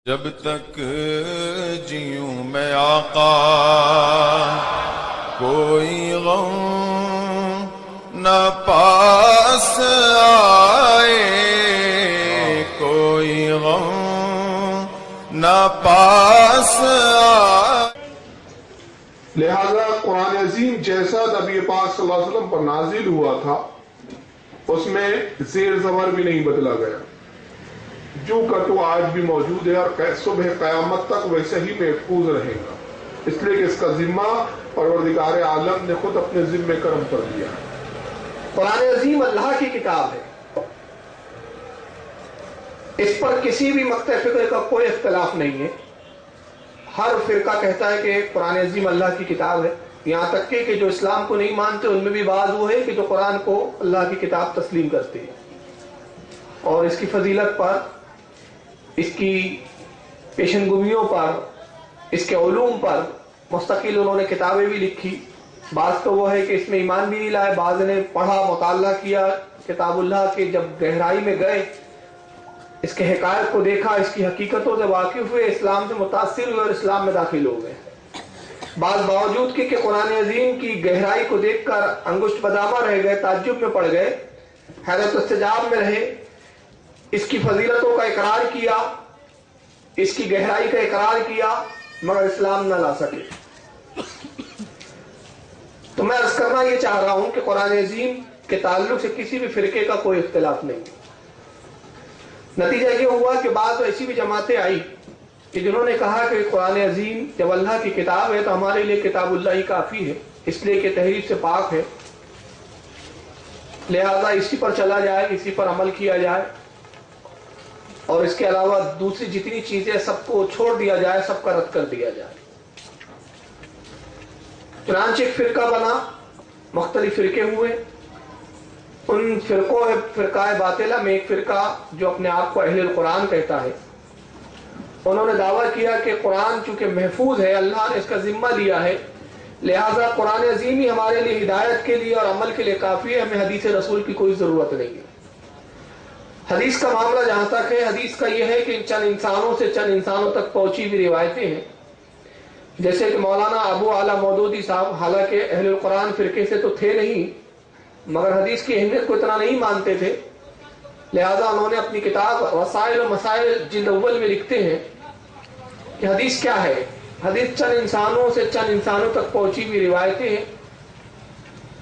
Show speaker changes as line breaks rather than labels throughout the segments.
جب تک جیوں میں آقا کوئی غم نہ پاس آئے، کوئی غم نہ پاس آئے۔
لہذا قرآن عظیم جیسا نبی پاک صلی اللہ علیہ وسلم پر نازل ہوا تھا اس میں زیر زبر بھی نہیں بدلا گیا، جو کا تو آج بھی موجود ہے اور صبح قیامت تک ویسے ہی محفوظ رہے گا، اس لیے کہ اس کا ذمہ پروردگار عالم نے خود اپنے ذمہ کرم پر دیا ہے۔
قرآن عظیم اللہ کی کتاب ہے، اس پر کسی بھی مقطع فکر کا کوئی اختلاف نہیں ہے۔ ہر فرقہ کہتا ہے کہ قرآن عظیم اللہ کی کتاب ہے، یہاں تک کہ جو اسلام کو نہیں مانتے ان میں بھی بعض وہ ہے کہ جو قرآن کو اللہ کی کتاب تسلیم کرتے ہیں، اور اس کی فضیلت پر، اس کی پیشن گوئیوں پر، اس کے علوم پر مستقل انہوں نے کتابیں بھی لکھی۔ بعض تو وہ ہے کہ اس میں ایمان بھی نہیں لائے، بعض نے پڑھا، مطالعہ کیا کتاب اللہ کے، جب گہرائی میں گئے، اس کے حقائق کو دیکھا، اس کی حقیقتوں سے واقف ہوئے، اسلام سے متاثر ہوئے اور اسلام میں داخل ہو گئے۔ بعض باوجود کہ قرآن عظیم کی گہرائی کو دیکھ کر انگشت بدامہ رہ گئے، تعجب میں پڑ گئے، حیرت استعجاب میں رہے، اس کی فضیلتوں کا اقرار کیا، اس کی گہرائی کا اقرار کیا، مگر اسلام نہ لا سکے۔ تو میں عرض کرنا یہ چاہ رہا ہوں کہ قرآن عظیم کے تعلق سے کسی بھی فرقے کا کوئی اختلاف نہیں۔ نتیجہ یہ ہوا کہ بعض ایسی بھی جماعتیں آئی کہ جنہوں نے کہا کہ قرآن عظیم جب اللہ کی کتاب ہے تو ہمارے لیے کتاب اللہ ہی کافی ہے، اس لیے کہ تحریف سے پاک ہے، لہذا اسی پر چلا جائے، اسی پر عمل کیا جائے، اور اس کے علاوہ دوسری جتنی چیزیں سب کو چھوڑ دیا جائے، سب کا رد کر دیا جائے۔ چنانچہ ایک فرقہ بنا، مختلف فرقے ہوئے۔ ان فرقہ باطلہ میں ایک فرقہ جو اپنے آپ کو اہل القرآن کہتا ہے، انہوں نے دعویٰ کیا کہ قرآن چونکہ محفوظ ہے، اللہ نے اس کا ذمہ لیا ہے، لہذا قرآن عظیم ہی ہمارے لیے ہدایت کے لیے اور عمل کے لیے کافی ہے، ہمیں حدیث رسول کی کوئی ضرورت نہیں ہے۔ حدیث کا معاملہ جہاں تک ہے، حدیث کا یہ ہے کہ چند انسانوں سے چند انسانوں تک پہنچی ہوئی روایتیں ہیں، جیسے کہ مولانا ابو اعلیٰ مودودی صاحب، حالانکہ اہل القرآن فرقے سے تو تھے نہیں، مگر حدیث کی اہمیت کو اتنا نہیں مانتے تھے، لہذا انہوں نے اپنی کتاب وسائل و مسائل جلد اول میں لکھتے ہیں کہ حدیث کیا ہے۔ حدیث چند انسانوں سے چند انسانوں تک پہنچی ہوئی روایتیں ہیں۔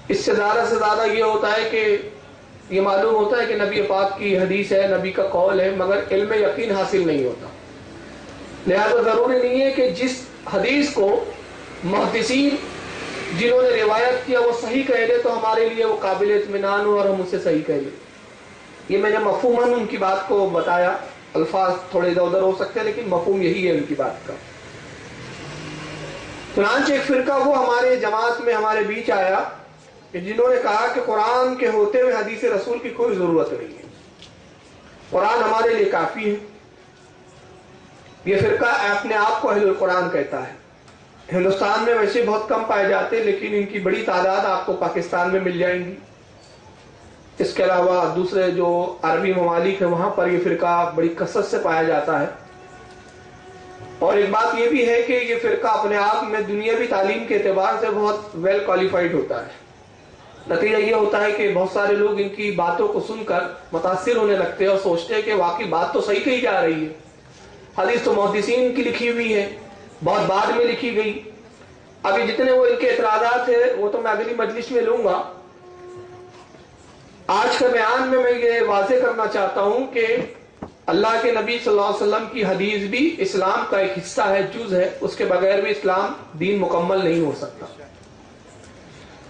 اس سے زیادہ یہ ہوتا ہے کہ یہ معلوم ہوتا ہے کہ نبی پاک کی حدیث ہے، نبی کا قول ہے، مگر علم یقین حاصل نہیں ہوتا۔ لہذا ضروری نہیں ہے کہ جس حدیث کو محدثین جنہوں نے روایت کیا وہ صحیح کہہ لے تو ہمارے لیے وہ قابل اطمینان ہو اور ہم اسے صحیح کہہ لیں۔ یہ میں نے مفہوماً ان کی بات کو بتایا، الفاظ تھوڑے ادھر ادھر ہو سکتے ہیں لیکن مفہوم یہی ہے ان کی بات کا۔ چنانچہ ایک فرقہ وہ ہمارے جماعت میں ہمارے بیچ آیا کہ جنہوں نے کہا کہ قرآن کے ہوتے ہوئے حدیث رسول کی کوئی ضرورت نہیں ہے، قرآن ہمارے لیے کافی ہے۔ یہ فرقہ اپنے آپ کو اہل القرآن کہتا ہے۔ ہندوستان میں ویسے بہت کم پائے جاتے ہیں، لیکن ان کی بڑی تعداد آپ کو پاکستان میں مل جائیں گی۔ اس کے علاوہ دوسرے جو عربی ممالک ہیں وہاں پر یہ فرقہ بڑی کثرت سے پایا جاتا ہے۔ اور ایک بات یہ بھی ہے کہ یہ فرقہ اپنے آپ میں دنیاوی تعلیم کے اعتبار سے بہت ویل کوالیفائڈ ہوتا ہے۔ نتیجہ یہ ہوتا ہے کہ بہت سارے لوگ ان کی باتوں کو سن کر متاثر ہونے لگتے ہیں اور سوچتے ہیں کہ واقعی بات تو صحیح کہی جا رہی ہے، حدیث تو محدثین کی لکھی ہوئی ہے، بہت بعد میں لکھی گئی۔ ابھی جتنے وہ ان کے اعتراضات ہیں وہ تو میں اگلی مجلس میں لوں گا۔ آج کے بیان میں یہ واضح کرنا چاہتا ہوں کہ اللہ کے نبی صلی اللہ علیہ وسلم کی حدیث بھی اسلام کا ایک حصہ ہے، جز ہے، اس کے بغیر بھی اسلام دین مکمل نہیں ہو سکتا۔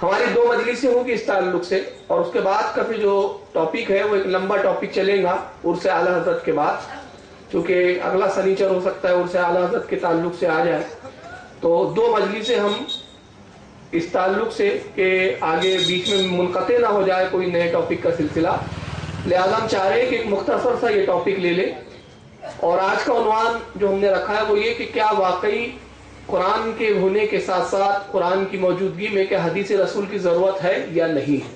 ہماری 2 مجلسیں ہوں گی اس تعلق سے، اور اس کے بعد کا پھر جو ٹاپک ہے وہ ایک لمبا ٹاپک چلے گا عرس اعلیٰ حضرت کے بعد، چونکہ اگلا سنیچر ہو سکتا ہے عرس اعلیٰ حضرت کے تعلق سے آ جائے، تو 2 مجلسیں ہم اس تعلق سے کہ آگے بیچ میں منقطع نہ ہو جائے کوئی نئے ٹاپک کا سلسلہ، لہذا ہم چاہ رہے ہیں کہ ایک مختصر سا یہ ٹاپک لے لیں۔ اور آج کا عنوان جو ہم نے رکھا ہے وہ یہ کہ کیا واقعی قرآن کے ہونے کے ساتھ ساتھ قرآن کی موجودگی میں کیا حدیث رسول کی ضرورت ہے یا نہیں ہے،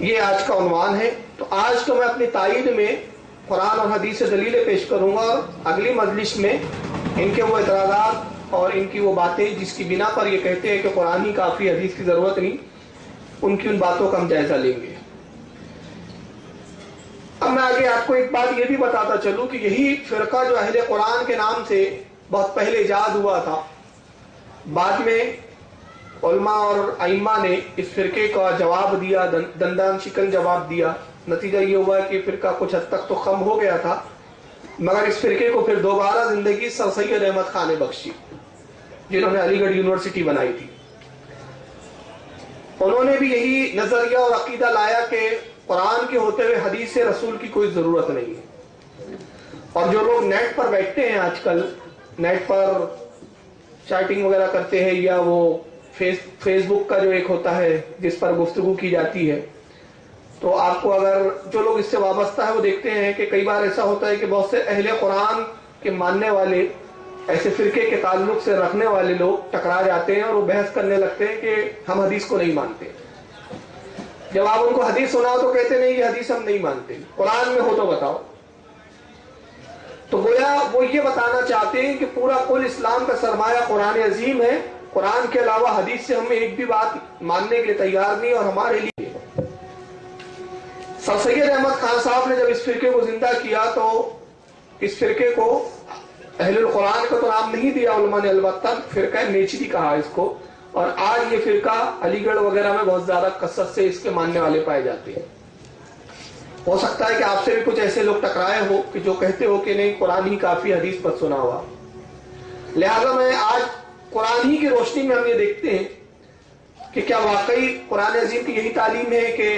یہ آج کا عنوان ہے۔ تو آج تو میں اپنی تائید میں قرآن اور حدیث سے دلیلیں پیش کروں گا اور اگلی مجلس میں ان کے وہ اعتراضات اور ان کی وہ باتیں جس کی بنا پر یہ کہتے ہیں کہ قرآن ہی کافی حدیث کی ضرورت نہیں، ان کی ان باتوں کا ہم جائزہ لیں گے۔ اب میں آگے آپ کو ایک بات یہ بھی بتاتا چلوں کہ یہی فرقہ جو اہل قرآن کے نام سے بہت پہلے ایجاد ہوا تھا، بعد میں علماء اور ائمہ نے اس فرقے کا جواب دیا، دندان شکن جواب دیا۔ نتیجہ یہ ہوا کہ فرقہ کچھ حد تک تو ختم ہو گیا تھا، مگر اس فرقے کو پھر دوبارہ زندگی سر سید احمد خان نے بخشی، جنہوں نے علی گڑھ یونیورسٹی بنائی تھی۔ انہوں نے بھی یہی نظریہ اور عقیدہ لایا کہ قرآن کے ہوتے ہوئے حدیث رسول کی کوئی ضرورت نہیں ہے۔ اور جو لوگ نیٹ پر بیٹھتے ہیں آج کل، نیٹ پر چیٹنگ وغیرہ کرتے ہیں، یا وہ فیس بک کا جو ایک ہوتا ہے جس پر گفتگو کی جاتی ہے، تو آپ کو اگر جو لوگ اس سے وابستہ ہے وہ دیکھتے ہیں کہ کئی بار ایسا ہوتا ہے کہ بہت سے اہل قرآن کے ماننے والے، ایسے فرقے کے تعلق سے رکھنے والے لوگ ٹکرا جاتے ہیں اور وہ بحث کرنے لگتے ہیں کہ ہم حدیث کو نہیں مانتے۔ جب آپ ان کو حدیث سناؤ تو کہتے نہیں یہ حدیث ہم نہیں مانتے، قرآن میں ہو تو بتاؤ۔ تو گویا وہ یہ بتانا چاہتے ہیں کہ پورا کل اسلام کا سرمایہ قرآن عظیم ہے، قرآن کے علاوہ حدیث سے ہم ایک بھی بات ماننے کے لیے تیار نہیں، اور ہمارے لیے سر سید احمد خان صاحب نے جب اس فرقے کو زندہ کیا تو اس فرقے کو اہل القرآن کا تو نام نہیں دیا علماء نے، البتہ فرقہ نیچری کہا اس کو، اور آج یہ فرقہ علی گڑھ وغیرہ میں بہت زیادہ کثرت سے اس کے ماننے والے پائے جاتے ہیں۔ ہو سکتا ہے کہ آپ سے بھی کچھ ایسے لوگ ٹکرائے ہو کہ جو کہتے ہو کہ نہیں قرآن ہی کافی حدیث پر سنا ہوا۔ لہذا میں آج قرآن ہی کی روشنی میں ہم یہ دیکھتے ہیں کہ کیا واقعی قرآن عظیم کی یہی تعلیم ہے کہ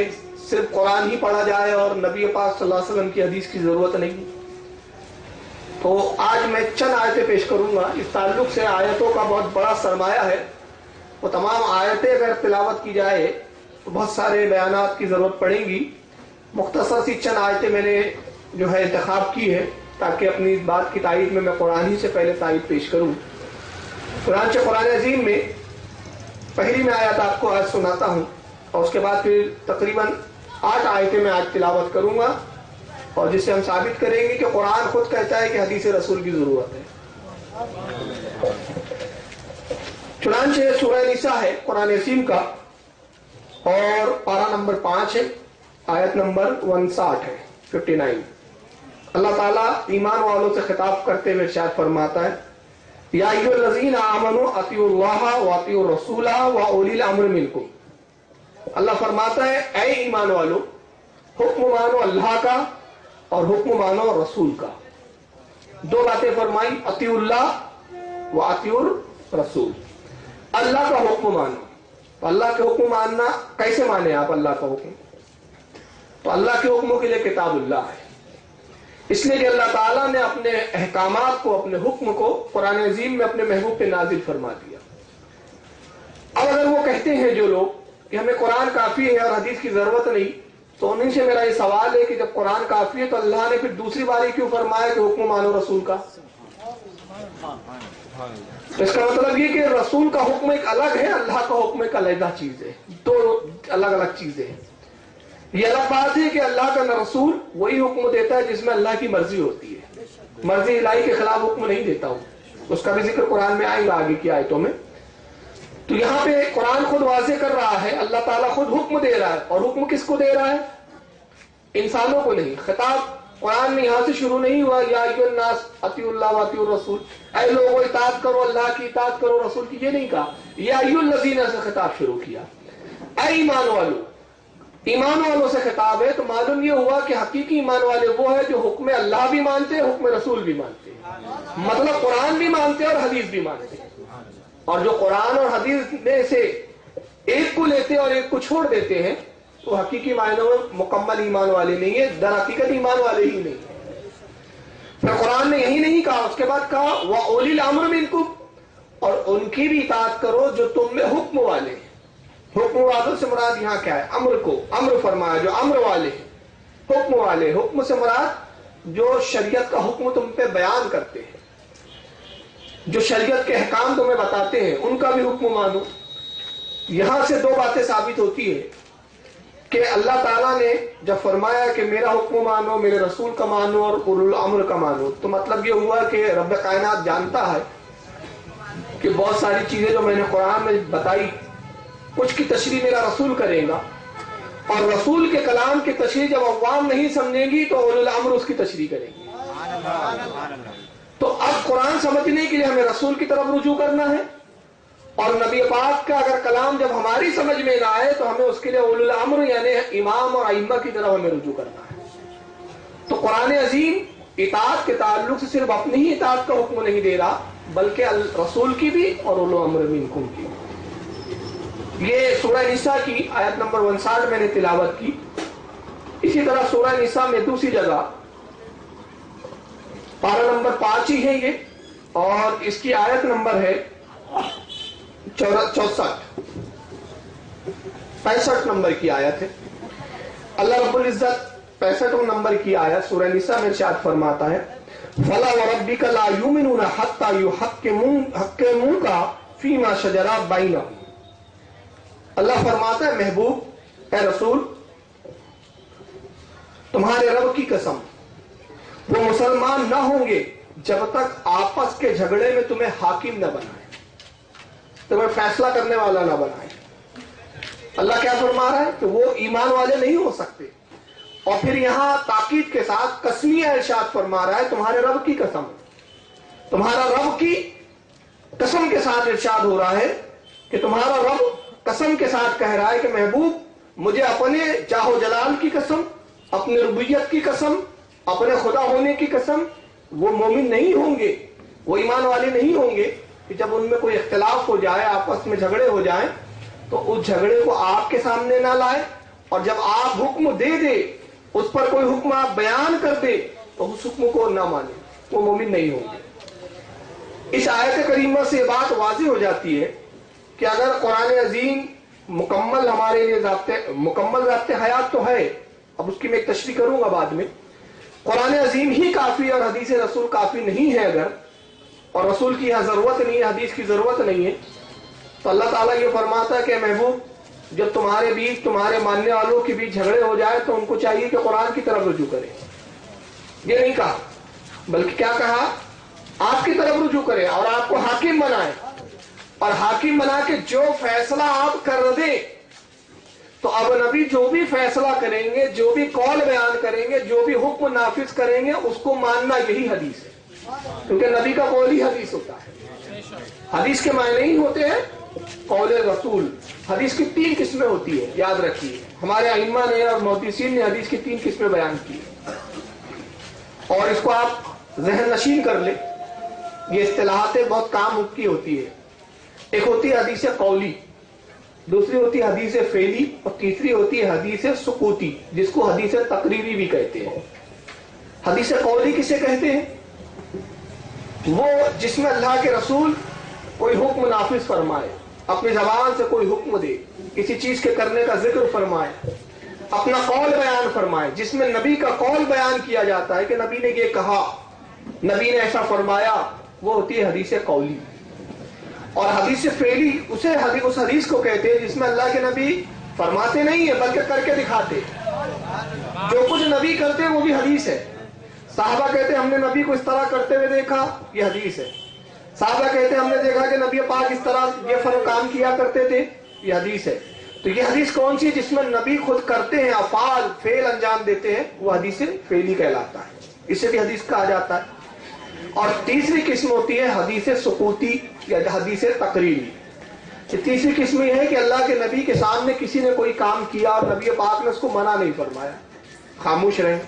صرف قرآن ہی پڑھا جائے اور نبی پاک صلی اللہ علیہ وسلم کی حدیث کی ضرورت نہیں۔ تو آج میں چند آیتیں پیش کروں گا، اس تعلق سے آیتوں کا بہت بڑا سرمایہ ہے، وہ تمام آیتیں اگر تلاوت کی جائے تو بہت سارے بیانات کی ضرورت پڑیں گی۔ مختصر سی چند آیتیں میں نے جو ہے انتخاب کی ہے تاکہ اپنی بات کی تائید میں قرآن ہی سے پہلے تائید پیش کروں۔ قرآن عظیم میں پہلی میں آیت آپ کو آج سناتا ہوں، اور اس کے بعد پھر تقریباً 8 آیتیں میں آج تلاوت کروں گا، اور جس سے ہم ثابت کریں گے کہ قرآن خود کہتا ہے کہ حدیث رسول کی ضرورت ہے۔ چنانچہ سورہ نساء ہے قرآن عظیم کا، اور پارہ نمبر 5 ہے، آیت نمبر 59 ہے، 59۔ اللہ تعالیٰ ایمان والوں سے خطاب کرتے ہوئے ارشاد فرماتا ہے، یا ایھا الذین آمنوا اطیعوا اللہ واطیعوا الرسول واولی الامر منکم۔ اللہ فرماتا ہے اے ایمان والو، حکم مانو اللہ کا اور حکم مانو رسول کا۔ دو باتیں فرمائی، اطیعوا اللہ واطیعوا الرسول۔ اللہ کا حکم مانو، تو اللہ کے حکم ماننا کیسے مانے آپ اللہ کا حکم؟ تو اللہ کے حکموں کے لیے کتاب اللہ ہے، اس لیے کہ اللہ تعالیٰ نے اپنے احکامات کو، اپنے حکم کو قرآن عظیم میں اپنے محبوب پہ نازل فرما دیا۔ اب اگر وہ کہتے ہیں جو لوگ کہ ہمیں قرآن کافی ہے اور حدیث کی ضرورت نہیں، تو انہیں سے میرا یہ سوال ہے کہ جب قرآن کافی ہے تو اللہ نے پھر دوسری باری کیوں فرمایا کہ حکم مانو رسول کا؟ اس کا مطلب یہ کہ رسول کا حکم ایک الگ ہے، اللہ کا حکم ایک علیحدہ چیز ہے، دو الگ الگ چیزیں ہیں۔ یہ الگ بات ہے کہ اللہ کا رسول وہی حکم دیتا ہے جس میں اللہ کی مرضی ہوتی ہے، مرضی الہی کے خلاف حکم نہیں دیتا ہوں، اس کا بھی ذکر قرآن میں آئے گا آگے کی آیتوں میں۔ تو یہاں پہ قرآن خود واضح کر رہا ہے، اللہ تعالیٰ خود حکم دے رہا ہے، اور حکم کس کو دے رہا ہے؟ انسانوں کو نہیں۔ خطاب قرآن میں یہاں سے شروع نہیں ہوا یا ایھا الناس اطیعوا اللہ واطیعوا الرسول، اے لوگوں اطاعت کرو اللہ کی، اطاعت کرو رسول کی، یہ نہیں کہا، یا ایھا الذین سے خطاب شروع کیا، اے ایمان والو۔ ایمان والوں سے خطاب ہے، تو معلوم یہ ہوا کہ حقیقی ایمان والے وہ ہے جو حکم اللہ بھی مانتے ہیں، حکم رسول بھی مانتے ہیں، مطلب قرآن بھی مانتے ہیں اور حدیث بھی مانتے ہیں۔ اور جو قرآن اور حدیث میں سے ایک کو لیتے اور ایک کو چھوڑ دیتے ہیں تو حقیقی معنوں میں مکمل ایمان والے نہیں ہے، در حقیقت ایمان والے ہی نہیں ہیں۔ پھر قرآن نے یہی نہیں کہا، اس کے بعد کہا وَأُولِي الْأَمْرِ مِنْكُمْ، اور ان کی بھی اطاعت کرو جو تم میں حکم والے ہیں۔ حکم والوں سے مراد یہاں کیا ہے؟ امر کو امر فرمایا، جو امر والے ہیں، حکم والے۔ حکم سے مراد جو شریعت کا حکم تم پہ بیان کرتے ہیں، جو شریعت کے احکام تمہیں بتاتے ہیں، ان کا بھی حکم مانو۔ یہاں سے دو باتیں ثابت ہوتی ہے۔ کہ اللہ تعالیٰ نے جب فرمایا کہ میرا حکم مانو، میرے رسول کا مانو اور اولو الامر کا مانو، تو مطلب یہ ہوا کہ رب کائنات جانتا ہے کہ بہت ساری چیزیں جو میں نے قرآن میں بتائی کچھ کی تشریح میرا رسول کرے گا، اور رسول کے کلام کی تشریح جب عوام نہیں سمجھیں گی تو اولو الامر اس کی تشریح کریں گی۔ تو اب قرآن سمجھنے کے لیے ہمیں رسول کی طرف رجوع کرنا ہے، اور نبی پاک کا اگر کلام جب ہماری سمجھ میں نہ آئے تو ہمیں اس کے لیے اولو الامر یعنی امام اور ائمہ کی طرف ہمیں رجوع کرنا ہے۔ تو قرآن عظیم اطاعت کے تعلق سے صرف اپنی ہی اطاعت کا حکم نہیں دے رہا بلکہ رسول کی بھی اور اولو الامر منکم کی۔ یہ سورہ نساء کی آیت نمبر 59 میں نے تلاوت کی۔ اسی طرح سورہ نساء میں دوسری جگہ پارہ نمبر 5 ہی ہے یہ، اور اس کی آیت نمبر ہے 65 نمبر کی آیت ہے۔ اللہ رب العزت 65 نمبر کی آیت سورہ نساء میں ارشاد فرماتا ہے فَلَا وَرَبِّكَ لَا يُؤْمِنُونَ حَتَّى يُحَكِّمُوكَ فِيمَا شَجَرَ بَيْنَهُمْ۔ اللہ فرماتا ہے محبوب اے رسول، تمہارے رب کی قسم وہ مسلمان نہ ہوں گے جب تک آپس کے جھگڑے میں تمہیں حاکم نہ بنائے، تمہیں فیصلہ کرنے والا نہ بنائے۔ اللہ کیا فرما رہا ہے کہ وہ ایمان والے نہیں ہو سکتے، اور پھر یہاں تاکید کے ساتھ قسمیہ ارشاد فرما رہا ہے تمہارے رب کی قسم، تمہارا رب کی قسم کے ساتھ ارشاد ہو رہا ہے کہ تمہارا رب قسم کے ساتھ کہہ رہا ہے کہ محبوب مجھے اپنے جاہ و جلال کی قسم، اپنی ربوبیت کی قسم، اپنے خدا ہونے کی قسم، وہ مومن نہیں ہوں گے، وہ ایمان والے نہیں ہوں گے کہ جب ان میں کوئی اختلاف ہو جائے، آپس میں جھگڑے ہو جائیں تو اس جھگڑے کو آپ کے سامنے نہ لائے، اور جب آپ حکم دے دے، اس پر کوئی حکم آپ بیان کر دے تو اس حکم کو نہ مانے، وہ مومن نہیں ہوں گے۔ اس آیت کریمہ سے بات واضح ہو جاتی ہے کہ اگر قرآن عظیم مکمل ہمارے لیے مکمل ضابطۂ حیات تو ہے، اب اس کی میں ایک تشریح کروں گا بعد میں، قرآن عظیم ہی کافی اور حدیث رسول کافی نہیں ہے اگر، اور رسول کی یہاں ضرورت نہیں ہے، حدیث کی ضرورت نہیں ہے، تو اللہ تعالیٰ یہ فرماتا ہے کہ محبوب جب تمہارے بیچ، تمہارے ماننے والوں کے بیچ جھگڑے ہو جائے تو ان کو چاہیے کہ قرآن کی طرف رجوع کریں۔ یہ نہیں کہا، بلکہ کیا کہا؟ آپ کی طرف رجوع کریں اور آپ کو حاکم بنائیں، اور حاکم بنا کے جو فیصلہ آپ کر دیں، تو اب نبی جو بھی فیصلہ کریں گے، جو بھی قول بیان کریں گے، جو بھی حکم نافذ کریں گے، اس کو ماننا یہی حدیث ہے، کیونکہ نبی کا قول ہی حدیث ہوتا ہے۔ حدیث کے معنی ہی ہوتے ہیں قول رسول۔ حدیث کی 3 قسمیں ہوتی ہیں، یاد رکھیے، ہمارے ائمہ نے اور محدثین نے حدیث کی 3 قسمیں بیان کی، اور اس کو آپ ذہن نشین کر لیں، یہ اصطلاحاتیں بہت کام کی ہوتی ہے۔ ایک ہوتی ہے حدیث قولی، دوسری ہوتی ہے حدیث فعلی، اور تیسری ہوتی ہے حدیث سکوتی، جس کو حدیث تقریری بھی کہتے ہیں۔ حدیث قولی کسے کہتے ہیں؟ وہ جس میں اللہ کے رسول کوئی حکم نافذ فرمائے، اپنی زبان سے کوئی حکم دے، کسی چیز کے کرنے کا ذکر فرمائے، اپنا قول بیان فرمائے، جس میں نبی کا قول بیان کیا جاتا ہے کہ نبی نے یہ کہا، نبی نے ایسا فرمایا، وہ ہوتی ہے حدیث قولی۔ اور حدیث فعلی اس حدیث کو کہتے ہیں جس میں اللہ کے نبی فرماتے نہیں ہیں بلکہ کر کے دکھاتے، جو کچھ نبی کرتے ہیں وہ بھی حدیث ہے۔ صحابہ کہتے ہیں ہم نے نبی کو اس طرح کرتے ہوئے دیکھا، یہ حدیث ہے۔ صحابہ کہتے ہیں ہم نے دیکھا کہ نبی پاک اس طرح یہ کام کیا کرتے تھے، یہ حدیث ہے۔ تو یہ حدیث کون سی؟ جس میں نبی خود کرتے ہیں، افعال فعل انجام دیتے ہیں، وہ حدیث فعلی کہلاتا ہے، اسے بھی حدیث کہا جاتا ہے۔ اور تیسری قسم ہوتی ہے حدیث سکوتی یا حدیث تقریری۔ تیسری قسم یہ ہے کہ اللہ کے نبی کے سامنے کسی نے کوئی کام کیا اور نبی پاک نے اس کو منع نہیں فرمایا، خاموش رہے،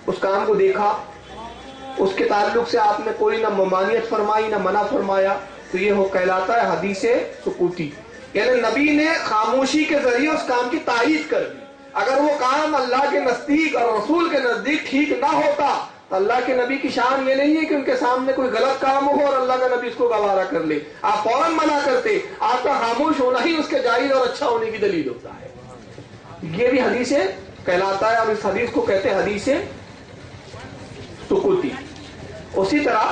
اس کام کو دیکھا، اس کے تعلق سے آپ نے کوئی نہ ممانعت فرمائی نہ منع فرمایا، تو یہ کہلاتا ہے حدیث سکوتی، یعنی نبی نے خاموشی کے ذریعے اس کام کی تائید کر دی۔ اگر وہ کام اللہ کے نزدیک اور رسول کے نزدیک ٹھیک نہ ہوتا تو اللہ کے نبی کی شان یہ نہیں ہے کہ ان کے سامنے کوئی غلط کام ہو اور اللہ کا نبی اس کو گوارا کر لے، آپ فوراً منع کرتے، آپ کا خاموش ہونا ہی اس کے جائز اور اچھا ہونے کی دلیل ہوتا ہے۔ یہ بھی حدیث کہلاتا ہے، اور اس حدیث کو کہتے ہیں حدیث سکوتی۔ اسی طرح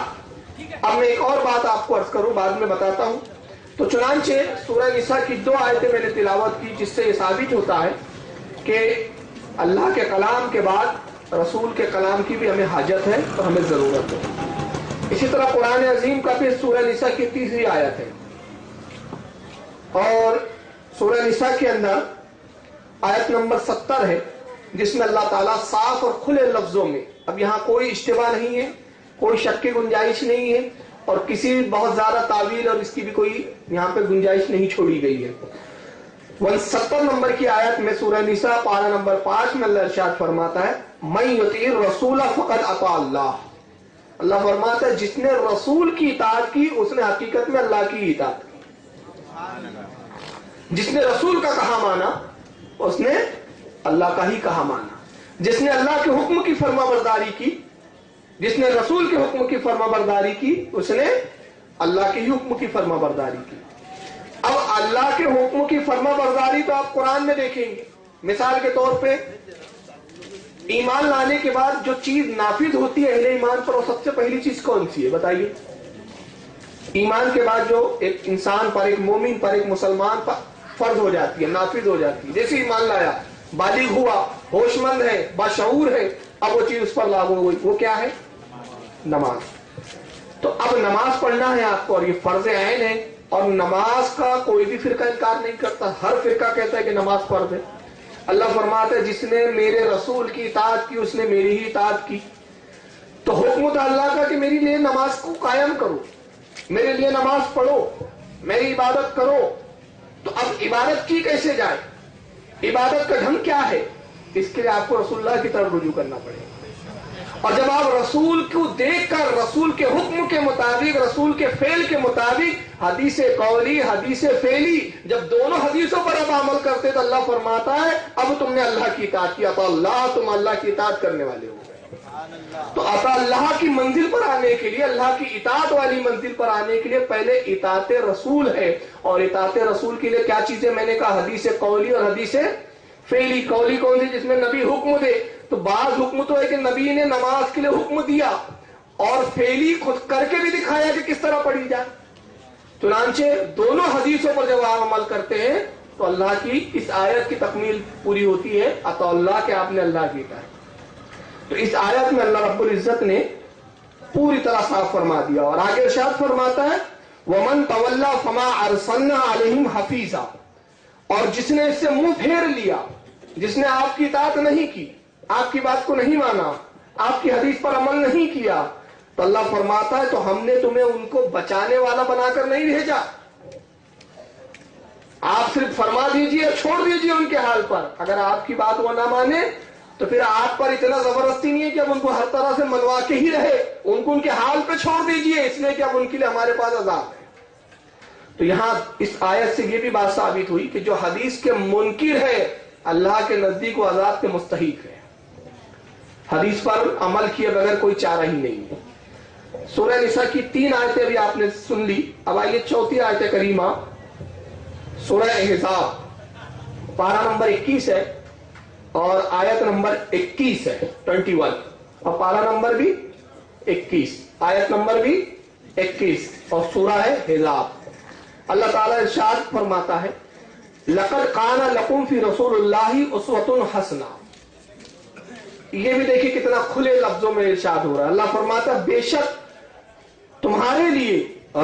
اب میں ایک اور بات آپ کو عرض کروں، بعد میں بتاتا ہوں۔ تو چنانچہ سورہ نساء کی 2 آیتیں میں نے تلاوت کی، جس سے یہ ثابت ہوتا ہے کہ اللہ کے کلام کے بعد رسول کے کلام کی بھی ہمیں حاجت ہے اور ہمیں ضرورت ہے۔ اسی طرح قرآن عظیم کا پھر سورہ نساء کی 30ویں آیت ہے، اور سورہ نساء کے اندر آیت نمبر 70 ہے، جس میں اللہ تعالیٰ صاف اور کھلے لفظوں میں، اب یہاں کوئی اشتباہ نہیں ہے، کوئی شک کی گنجائش نہیں ہے، اور کسی بہت زیادہ تعویل اور اس کی بھی کوئی یہاں پہ گنجائش نہیں چھوڑی گئی ہے۔ 70 نمبر کی آیت میں سورہ نساء پارہ نمبر 5 میں اللہ ارشاد فرماتا ہے من یطیع الرسول فقد اطاع اللہ۔ اللہ فرماتا ہے جس نے رسول کی اطاعت کی اس نے حقیقت میں اللہ کی اطاعت کی۔ جس نے رسول کا کہا مانا اس نے اللہ کا ہی کہا مانا۔ جس نے اللہ کے حکم کی فرما برداری کی، جس نے رسول کے حکم کی فرما برداری کی، اس نے اللہ کے ہی حکم کی فرما برداری کی۔ اب اللہ کے حکم کی فرما برداری تو آپ قرآن میں دیکھیں گے، مثال کے طور پہ ایمان لانے کے بعد جو چیز نافذ ہوتی ہے اہل ایمان پر، وہ سب سے پہلی چیز کون سی ہے بتائیے؟ ایمان کے بعد جو ایک انسان پر، ایک مومن پر، ایک مسلمان پر فرض ہو جاتی ہے، نافذ ہو جاتی ہے، جیسے ایمان لایا، بالغ ہوا، ہوش مند ہے، باشعور ہے، اب وہ چیز اس پر لاگو ہوئی، وہ کیا ہے؟ نماز۔ تو اب نماز پڑھنا ہے آپ کو، اور یہ فرض عین ہے، اور نماز کا کوئی بھی فرقہ انکار نہیں کرتا، ہر فرقہ کہتا ہے کہ نماز فرض ہے۔ اللہ فرماتا ہے جس نے میرے رسول کی اطاعت کی اس نے میری ہی اطاعت کی۔ تو حکم تو اللہ کا کہ میری لیے نماز کو قائم کرو، میرے لیے نماز پڑھو، میری عبادت کرو۔ تو اب عبادت کی کیسے جائے؟ عبادت کا ڈھنگ کیا ہے؟ اس کے لیے آپ کو رسول اللہ کی طرف رجوع کرنا پڑے گا۔ اور جب آپ رسول کو دیکھ کر رسول کے حکم کے مطابق، رسول کے فعل کے مطابق، حدیث قولی حدیث فعلی، جب دونوں حدیثوں پر آپ عمل کرتے تو اللہ فرماتا ہے اب تم نے اللہ کی اطاعت کیا، تو اللہ تم اللہ کی اطاعت کرنے والے ہو گئے۔ تو عطا اللہ کی منزل پر آنے کے لیے، اللہ کی اطاعت والی منزل پر آنے کے لیے پہلے اطاعت رسول ہے، اور اطاعت رسول کے لیے کیا چیزیں میں نے کہا؟ حدیث قولی اور حدیث فعلی۔ قولی کون سی؟ جس میں نبی حکم دے، تو بعض حکم تو ہے کہ نبی نے نماز کے لیے حکم دیا، اور فعلی خود کر کے بھی دکھایا کہ کس طرح پڑھی جائے۔ چنانچہ دونوں حدیثوں پر جب آپ عمل کرتے ہیں تو اللہ کی اس آیت کی تکمیل پوری ہوتی ہے، اطاع اللہ کہ آپ نے اللہ کی اطاعت۔ تو اس آیت میں اللہ رب العزت نے پوری طرح صاف فرما دیا، اور آگے ارشاد فرماتا ہے وَمَن تَوَلَّا فَمَا أَرْسَلْنَا عَلَيْهِمْ حَفِيظًا، اور جس نے اس سے منہ پھیر لیا، جس نے آپ کی اطاعت نہیں کی، آپ کی بات کو نہیں مانا، آپ کی حدیث پر عمل نہیں کیا، تو اللہ فرماتا ہے تو ہم نے تمہیں ان کو بچانے والا بنا کر نہیں بھیجا۔ آپ صرف فرما دیجئے، چھوڑ دیجئے ان کے حال پر۔ اگر آپ کی بات وہ نہ مانے تو پھر آپ پر اتنا زبردستی نہیں ہے کہ اب ان کو ہر طرح سے منوا کے ہی رہے، ان کو ان کے حال پہ چھوڑ دیجئے، اس لیے کہ اب ان کے لیے ہمارے پاس عذاب ہے۔ تو یہاں اس آیت سے یہ بھی بات ثابت ہوئی کہ جو حدیث کے منکر ہے اللہ کے نزدیک وہ عذاب کے مستحق ہے۔ حدیث پر عمل کیے بغیر کوئی چارہ ہی نہیں ہے۔ سورہ نساء کی 3 آیتیں بھی آپ نے سن لی، اب آئیے 4 آیت کریمہ، سورہ احزاب پارہ نمبر 21 ہے اور آیت نمبر 21 ہے 21، اور پارہ نمبر بھی 21، آیت نمبر بھی 21، اور سورہ ہے احزاب۔ اللہ تعالیٰ ارشاد فرماتا ہے لَقَدْ كَانَ لَكُمْ فِي رَسُولِ اللَّهِ أُسْوَةٌ حَسَنَةٌ۔ یہ بھی دیکھیں کتنا کھلے لفظوں میں ارشاد ہو رہا ہے۔ اللہ فرماتا ہے بے شک تمہارے لیے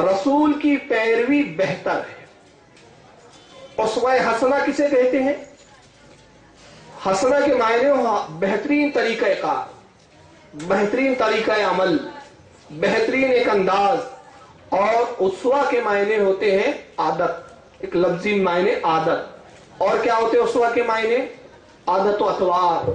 رسول کی پیروی بہتر ہے۔ اسوہ حسنہ کسے کہتے ہیں؟ حسنہ کے معنی بہترین طریقہ کار، بہترین طریقہ عمل، بہترین ایک انداز، اور اسوہ کے معنی ہوتے ہیں عادت، ایک لفظی معنی عادت۔ اور کیا ہوتے ہیں اسوہ کے معنی؟ عادت و اطوار،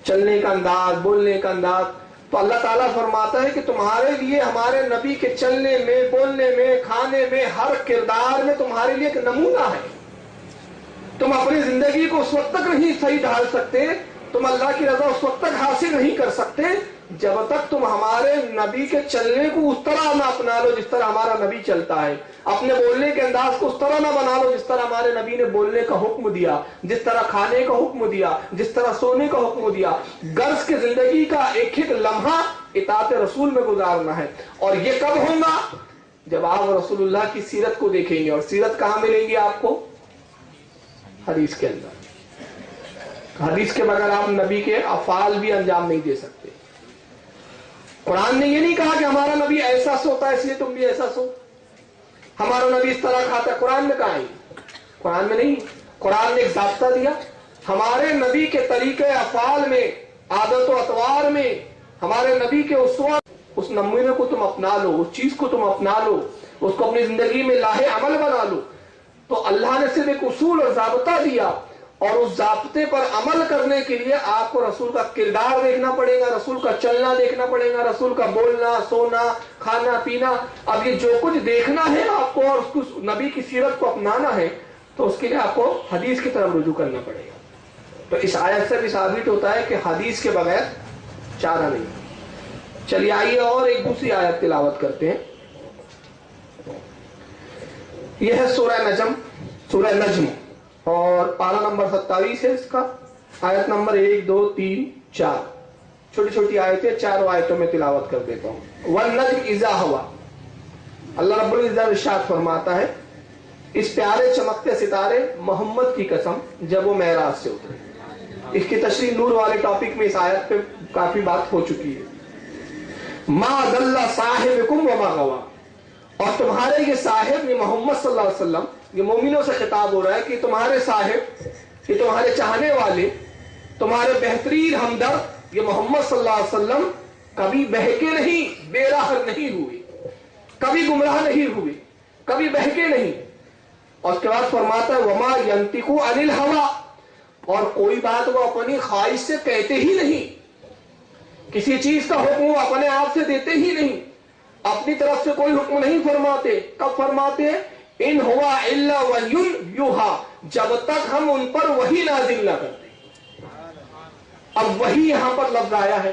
چلنے کا انداز، بولنے کا انداز۔ تو اللہ تعالیٰ فرماتا ہے کہ تمہارے لیے ہمارے نبی کے چلنے میں، بولنے میں، کھانے میں، ہر کردار میں تمہارے لیے ایک نمونہ ہے۔ تم اپنی زندگی کو اس وقت تک نہیں صحیح ڈھال سکتے، تم اللہ کی رضا اس وقت تک حاصل نہیں کر سکتے جب تک تم ہمارے نبی کے چلنے کو اس طرح نہ اپنا لو جس طرح ہمارا نبی چلتا ہے، اپنے بولنے کے انداز کو اس طرح نہ بنا لو جس طرح ہمارے نبی نے بولنے کا حکم دیا، جس طرح کھانے کا حکم دیا، جس طرح سونے کا حکم دیا۔ غرض کی زندگی کا ایک ایک لمحہ اطاعت رسول میں گزارنا ہے، اور یہ کب ہوگا؟ جب آپ رسول اللہ کی سیرت کو دیکھیں گے، اور سیرت کہاں ملیں گی آپ کو؟ حدیث کے اندر۔ حدیث کے بغیر آپ نبی کے افعال بھی انجام نہیں دے سکتے. قرآن نے یہ نہیں کہا کہ ہمارا نبی ایسا سوتا ہے اس لیے تم بھی ایسا سو, ہمارا نبی اس طرح کھاتا ہے. قرآن میں کہا ہے؟ قرآن میں نہیں. قرآن نے ایک ضابطہ دیا, ہمارے نبی کے طریقے افعال میں, عادت و اطوار میں, ہمارے نبی کے اس نمونے کو تم اپنا لو, اس چیز کو تم اپنا لو, اس کو اپنی زندگی میں لاہے عمل بنا لو. تو اللہ نے صرف ایک اصول اور ضابطہ دیا, اور اس ضابطے پر عمل کرنے کے لیے آپ کو رسول کا کردار دیکھنا پڑے گا, رسول کا چلنا دیکھنا پڑے گا, رسول کا بولنا, سونا, کھانا, پینا. اب یہ جو کچھ دیکھنا ہے آپ کو اور اس کو نبی کی سیرت کو اپنانا ہے, تو اس کے لیے آپ کو حدیث کی طرف رجوع کرنا پڑے گا. تو اس آیت سے بھی ثابت ہوتا ہے کہ حدیث کے بغیر چارہ نہیں. چلیے آئیے اور ایک دوسری آیت تلاوت کرتے ہیں. یہ ہے سورہ نجم, سورہ نجم, اور پارہ نمبر 27 ہے اس کا, آیت نمبر 1 2 3 4. چھوٹی چھوٹی آیتیں, چاروں آیتوں میں تلاوت کر دیتا ہوں. وَالنَّجْمِ إِذَا هَوَىٰ, اللہ رب العزت ارشاد فرماتا ہے, اس پیارے چمکتے ستارے محمد کی قسم جب وہ معراج سے اترے. اس کی تشریح نور والے ٹاپک میں اس آیت پہ کافی بات ہو چکی ہے. مَا ضَلَّ صَاحِبُكُمْ وَمَا غَوَىٰ, اور تمہارے یہ صاحب, یہ محمد صلی اللہ علیہ وسلم, یہ مومنوں سے خطاب ہو رہا ہے کہ تمہارے صاحب, یہ تمہارے چاہنے والے, تمہارے بہترین ہمدرد, یہ محمد صلی اللہ علیہ وسلم کبھی بہکے نہیں, بے راہ نہیں ہوئے, کبھی گمراہ نہیں ہوئے, کبھی بہکے نہیں. اور اس کے بعد فرماتا ہے وما ينطق عن الهوى, اور کوئی بات وہ اپنی خواہش سے کہتے ہی نہیں, کسی چیز کا حکم وہ اپنے آپ سے دیتے ہی نہیں, اپنی طرف سے کوئی حکم نہیں فرماتے. کب فرماتے ہیں؟ ان ہوا الا وحی یوحا, جب تک ہم ان پر وحی نازل نہ کرتے. اب وحی یہاں پر لفظ آیا ہے,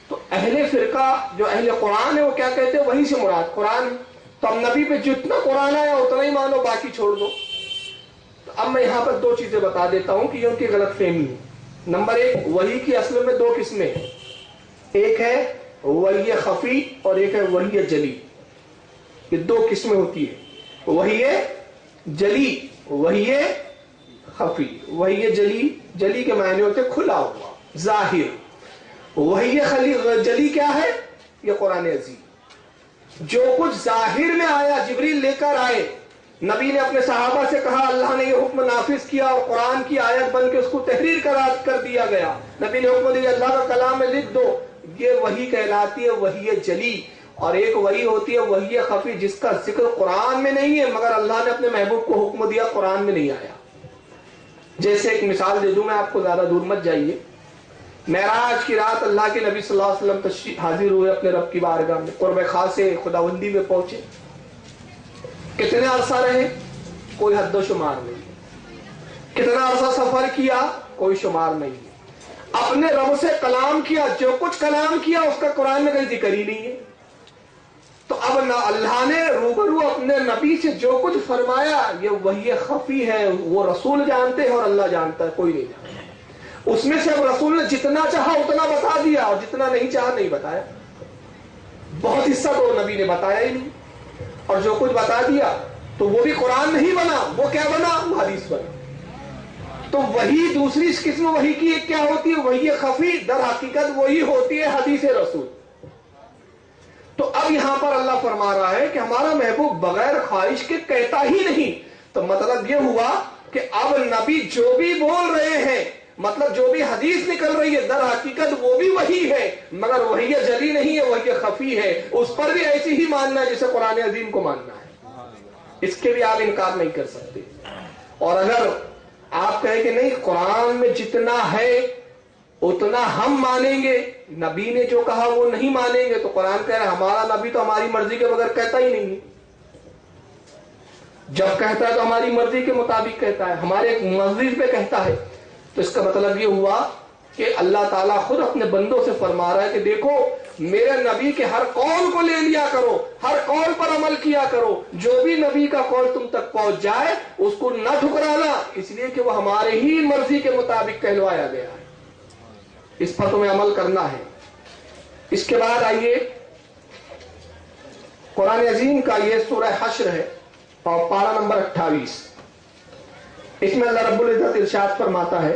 تو اہل فرقہ جو اہل قرآن ہے وہ کیا کہتے ہیں؟ وحی سے مراد قرآن. تو اب نبی پہ جتنا قرآن آیا اتنا ہی مانو, باقی چھوڑ دو. تو اب میں یہاں پر دو چیزیں بتا دیتا ہوں کہ یہ ان کی غلط فہمی ہے. نمبر 1, وحی کی اصل میں دو قسمیں ہیں, ایک ہے وحی خفی اور ایک ہے وحی جلی. یہ دو قسمیں ہوتی ہیں, وحی جلی, وحی خفی. وحی جلی کے معنی ہوتے کھلا ہوا, ظاہر. وحی جلی کیا ہے؟ یہ قرآن عظیم, جو کچھ ظاہر میں آیا, جبریل لے کر آئے, نبی نے اپنے صحابہ سے کہا, اللہ نے یہ حکم نافذ کیا اور قرآن کی آیت بن کے اس کو تحریر کر دیا گیا, نبی نے حکم دیا اللہ کا کلام میں لکھ دو, یہ وحی کہلاتی ہے وحی جلی. اور ایک وحی ہوتی ہے وحی خفی, جس کا ذکر قرآن میں نہیں ہے مگر اللہ نے اپنے محبوب کو حکم دیا, قرآن میں نہیں آیا. جیسے ایک مثال دے دوں میں آپ کو, زیادہ دور مت جائیے. معراج کی رات اللہ کے نبی صلی اللہ علیہ وسلم تشریف حاضر ہوئے اپنے رب کی بارگاہ میں, قرب خاص خداوندی میں پہنچے. کتنے عرصہ رہے؟ کوئی حد و شمار نہیں. کتنا عرصہ سفر کیا؟ کوئی شمار نہیں. اپنے رب سے کلام کیا, جو کچھ کلام کیا اس کا قرآن میں کوئی ذکر ہی نہیں ہے. تو اب اللہ نے روبرو اپنے نبی سے جو کچھ فرمایا, یہ وحی خفی ہے, وہ رسول جانتے ہیں اور اللہ جانتا ہے, کوئی نہیں جانتا. اس میں سے اب رسول نے جتنا چاہا اتنا بتا دیا اور جتنا نہیں چاہا نہیں بتایا. بہت حصہ تو نبی نے بتایا ہی نہیں, اور جو کچھ بتا دیا تو وہ بھی قرآن نہیں بنا, وہ کیا بنا؟ وہ حدیث بنا. تو وہی دوسری قسم وحی کی ایک کیا ہوتی ہے؟ وحی خفی. در حقیقت وہی ہوتی ہے حدیث رسول. تو اب یہاں پر اللہ فرما رہا ہے کہ ہمارا محبوب بغیر خواہش کے کہتا ہی نہیں. تو مطلب یہ ہوا کہ اب نبی جو بھی بول رہے ہیں, مطلب جو بھی حدیث نکل رہی ہے, در حقیقت وہ بھی وہی ہے, مگر وہی جلی نہیں ہے, وہی خفی ہے. اس پر بھی ایسی ہی ماننا ہے جیسے قرآن عظیم کو ماننا ہے, اس کے بھی آپ انکار نہیں کر سکتے. اور اگر آپ کہیں کہ نہیں قرآن میں جتنا ہے اتنا ہم مانیں گے, نبی نے جو کہا وہ نہیں مانیں گے, تو قرآن کہہ رہا ہے ہمارا نبی تو ہماری مرضی کے بغیر کہتا ہی نہیں ہے. جب کہتا ہے تو ہماری مرضی کے مطابق کہتا ہے, ہمارے مرضی پہ کہتا ہے. تو اس کا مطلب یہ ہوا کہ اللہ تعالیٰ خود اپنے بندوں سے فرما رہا ہے کہ دیکھو میرے نبی کے ہر قول کو لے لیا کرو, ہر قول پر عمل کیا کرو. جو بھی نبی کا قول تم تک پہنچ جائے اس کو نہ ٹھکرانا, اس لیے کہ وہ ہمارے ہی مرضی کے مطابق کہلوایا گیا ہے, اس پر تمہیں عمل کرنا ہے. اس کے بعد آئیے قرآن عظیم کا یہ سورہ حشر ہے اور پارہ نمبر 28. اس میں اللہ رب العزت ارشاد فرماتا ہے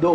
2,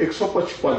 155,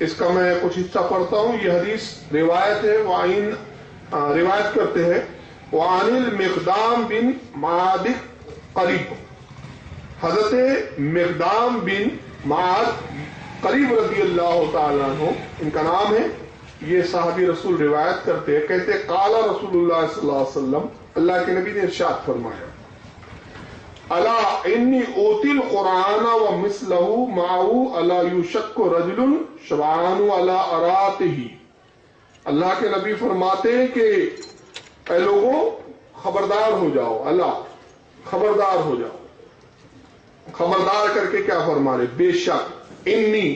اس کا میں کچھ حصہ پڑھتا ہوں. یہ حدیث روایت ہے، روایت کرتے ہیں وعن المقدام بن معاد قریب، حضرت مقدام بن معاد قریب رضی اللہ تعالیٰ عنہ ان کا نام ہے. یہ صحابی رسول روایت کرتے ہیں، کہتے قال رسول اللہ صلی اللہ علیہ وسلم، اللہ کے نبی نے ارشاد فرمایا الا انی اوتی القرآن ومثلہ معه الا یشک رجل شبعان علی اراتہ. اللہ کے نبی فرماتے ہیں کہ اے لوگوں خبردار ہو جاؤ، اللہ خبردار ہو جاؤ. خبردار کر کے کیا فرما رہے؟ بے شک انی،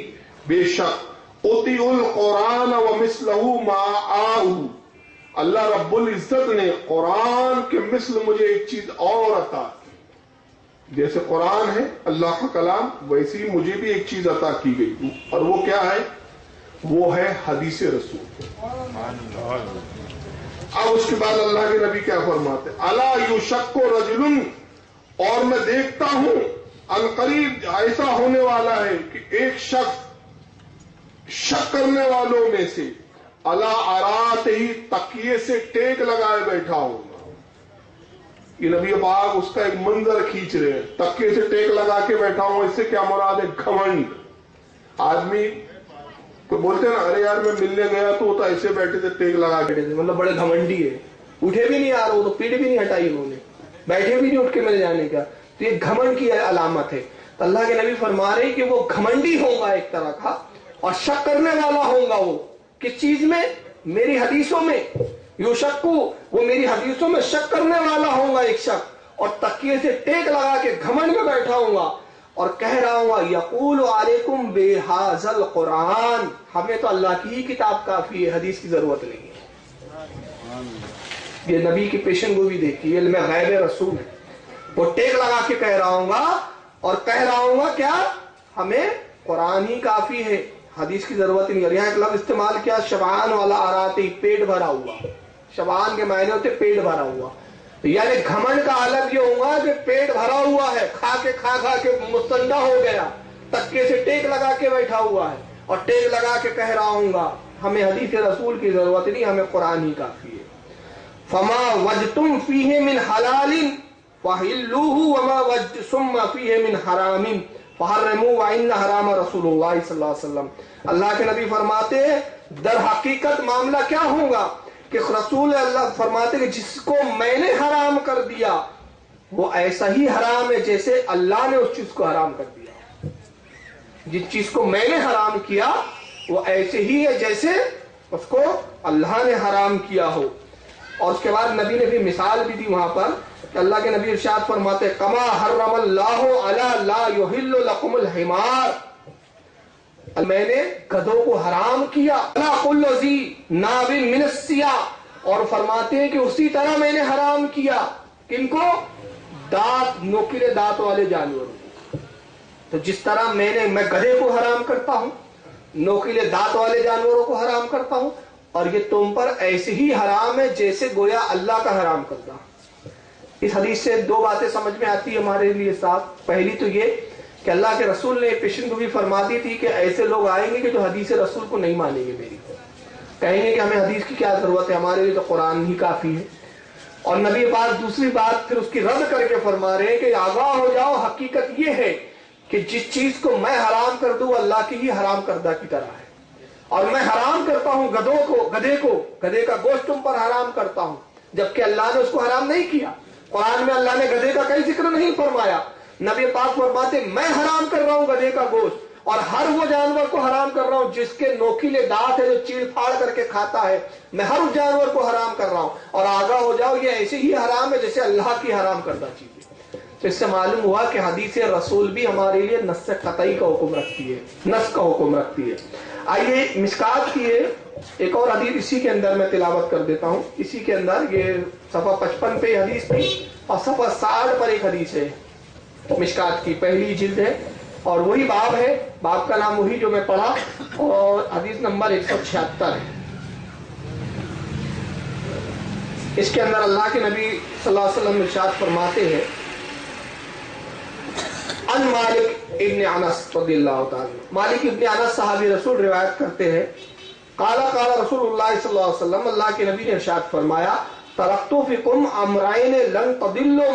بے شک اوتی القرآن ومثلہ معه، اللہ رب العزت نے قرآن کے مثل مجھے ایک چیز اور عطا کی. جیسے قرآن ہے اللہ کا کلام، ویسی مجھے بھی ایک چیز عطا کی گئی، اور وہ کیا ہے؟ وہ ہے حدیث رسول. اب اس کے بعد اللہ کے نبی کیا فرماتے؟ الا یشک رجل، اور میں دیکھتا ہوں عنقریب ایسا ہونے والا ہے کہ ایک شخص شک کرنے والوں میں سے الا اراتہ، تکیے سے ٹیک لگائے بیٹھا ہوگا. یہ نبی پاک اس کا ایک منظر کھینچ رہے ہیں، تکیے سے ٹیک لگا کے بیٹھا ہوں. اس سے کیا مراد ہے؟ گھمنڈ. آدمی تو بولتے ہیں نا ارے یار میں ملنے گیا تو وہ تو ایسے بیٹھے تھے ٹیک لگا کے،
مطلب بڑے گھمنڈی ہے، اٹھے بھی نہیں، وہ تو پیٹ بھی نہیں ہٹائی انہوں نے، بیٹھے بھی نہیں اٹھ کے مل جانے کا. تو یہ گھمنڈ کی علامت ہے. تو اللہ کے نبی فرما رہے ہیں کہ وہ گھمنڈی ہوگا ایک طرح کا، اور شک کرنے والا ہوگا. وہ کس چیز میں؟ میری حدیثوں میں. یوشکو، وہ میری حدیثوں میں شک کرنے والا ہوگا ایک شخص، اور تکیے سے ٹیک لگا کے گھمنڈ میں بیٹھا ہوگا اور کہہ رہا ہوں یقول علیکم بہذا القرآن، ہمیں تو اللہ کی ہی کتاب کافی ہے، حدیث کی ضرورت نہیں ہے. یہ نبی کی پیشن گوئی دیکھی، علم غیب رسول ہے. وہ ٹیک لگا کے کہہ رہا ہوں گا، اور کہہ رہا ہوں گا کیا؟ ہمیں قرآن ہی کافی ہے، حدیث کی ضرورت نہیں. اور یہاں ایک لفظ استعمال کیا، شبعان والا آراتی، پیٹ بھرا ہوا. شبعان کے معنی ہوتے پیٹ بھرا ہوا، یعنی گھمنڈ کا عالم یہ ہوگا کہ پیٹ بھرا ہوا ہے، کھا کے مستنڈا ہو گیا، تکے سے ٹیک لگا کے بیٹھا ہوا ہے، اور ٹیک لگا کے کہہ رہا ہوں گا ہمیں حدیث رسول کی ضرورت نہیں، ہمیں قرآن ہی کافی ہے. فما وجتم فیہ من حلال فحلوہ وما وجتم فیہ من حرام فحرموا وان حرام رسول اللہ صلی اللہ علیہ وسلم. اللہ کے نبی فرماتے ہیں در حقیقت معاملہ کیا ہوگا کہ رسول اللہ فرماتے ہیں کہ جس کو میں نے حرام کر دیا وہ ایسا ہی حرام ہے جیسے اللہ نے اس چیز کو حرام کر دیا. جس چیز کو میں نے حرام کیا وہ ایسے ہی ہے جیسے اس کو اللہ نے حرام کیا ہو. اور اس کے بعد نبی نے بھی مثال بھی دی وہاں پر کہ اللہ کے نبی ارشاد فرماتے کما حرم اللہ علی لا یحل لکم الحمار، میں نے گدھوں کو حرام کیا، علی کل ذی ناب من السیاہ، اور فرماتے ہیں کہ اسی طرح میں نے حرام کیا کن کو؟ دانت، نوکیلے دانت والے جانوروں کو. تو جس طرح میں گدھے کو حرام کرتا ہوں، نوکیلے دانت والے جانوروں کو حرام کرتا ہوں، اور یہ تم پر ایسے ہی حرام ہے جیسے گویا اللہ کا حرام کرتا. اس حدیث سے دو باتیں سمجھ میں آتی ہے ہمارے لیے صاف. پہلی تو یہ کہ اللہ کے رسول نے پیشن گوئی فرما دی تھی کہ ایسے لوگ آئیں گے کہ جو حدیث رسول کو نہیں مانیں گے، میری کہیں گے کہ ہمیں حدیث کی کیا ضرورت ہے، ہمارے لیے تو قرآن ہی کافی ہے. اور نبی پاک دوسری بات پھر اس کی رد کر کے فرما رہے ہیں کہ آگاہ ہو جاؤ، حقیقت یہ ہے کہ جس چیز کو میں حرام کر دوں اللہ کی ہی حرام کردہ کی طرح ہے. اور میں حرام کرتا ہوں گدھے کا گوشت تم پر حرام کرتا ہوں، جبکہ اللہ نے اس کو حرام نہیں کیا. قرآن میں اللہ نے گدھے کا کئی ذکر نہیں فرمایا. نبی پاک فرماتے میں حرام کر رہا ہوں گدھے کا گوشت، اور ہر وہ جانور کو حرام کر رہا ہوں جس کے نوکیلے دانت ہے، جو چیڑ پھاڑ کر کے کھاتا ہے، میں ہر اس جانور کو حرام کر رہا ہوں. اور آگاہ ہو جاؤ یہ ایسے ہی حرام ہے جیسے اللہ کی حرام کردہ چیز ہے. تو اس سے معلوم ہوا کہ حدیث رسول بھی ہمارے لیے نص قطعی کا حکم رکھتی ہے، نص کا حکم رکھتی ہے. آئیے مشکات کی ایک اور حدیث اسی کے اندر میں تلاوت کر دیتا ہوں. اسی کے اندر یہ صفحہ 55 پہ حدیث تھی، اور صفحہ 60 پر ایک حدیث ہے مشکات کی، پہلی جلد ہے، اور وہی باب ہے، باب کا نام وہی جو میں پڑھا، اور حدیث نمبر 176 ہے. اس کے اندر اللہ کے نبی صلی اللہ علیہ وسلم ارشاد فرماتے ہیں عن مالک ابن انس رضی اللہ تعالی، مالک ابن انس صحابی رسول روایت کرتے ہیں، قال قال رسول اللہ صلی اللہ علیہ وسلم، اللہ کے نبی نے ارشاد فرمایا، ترکت فیکم امرین لن تضلوا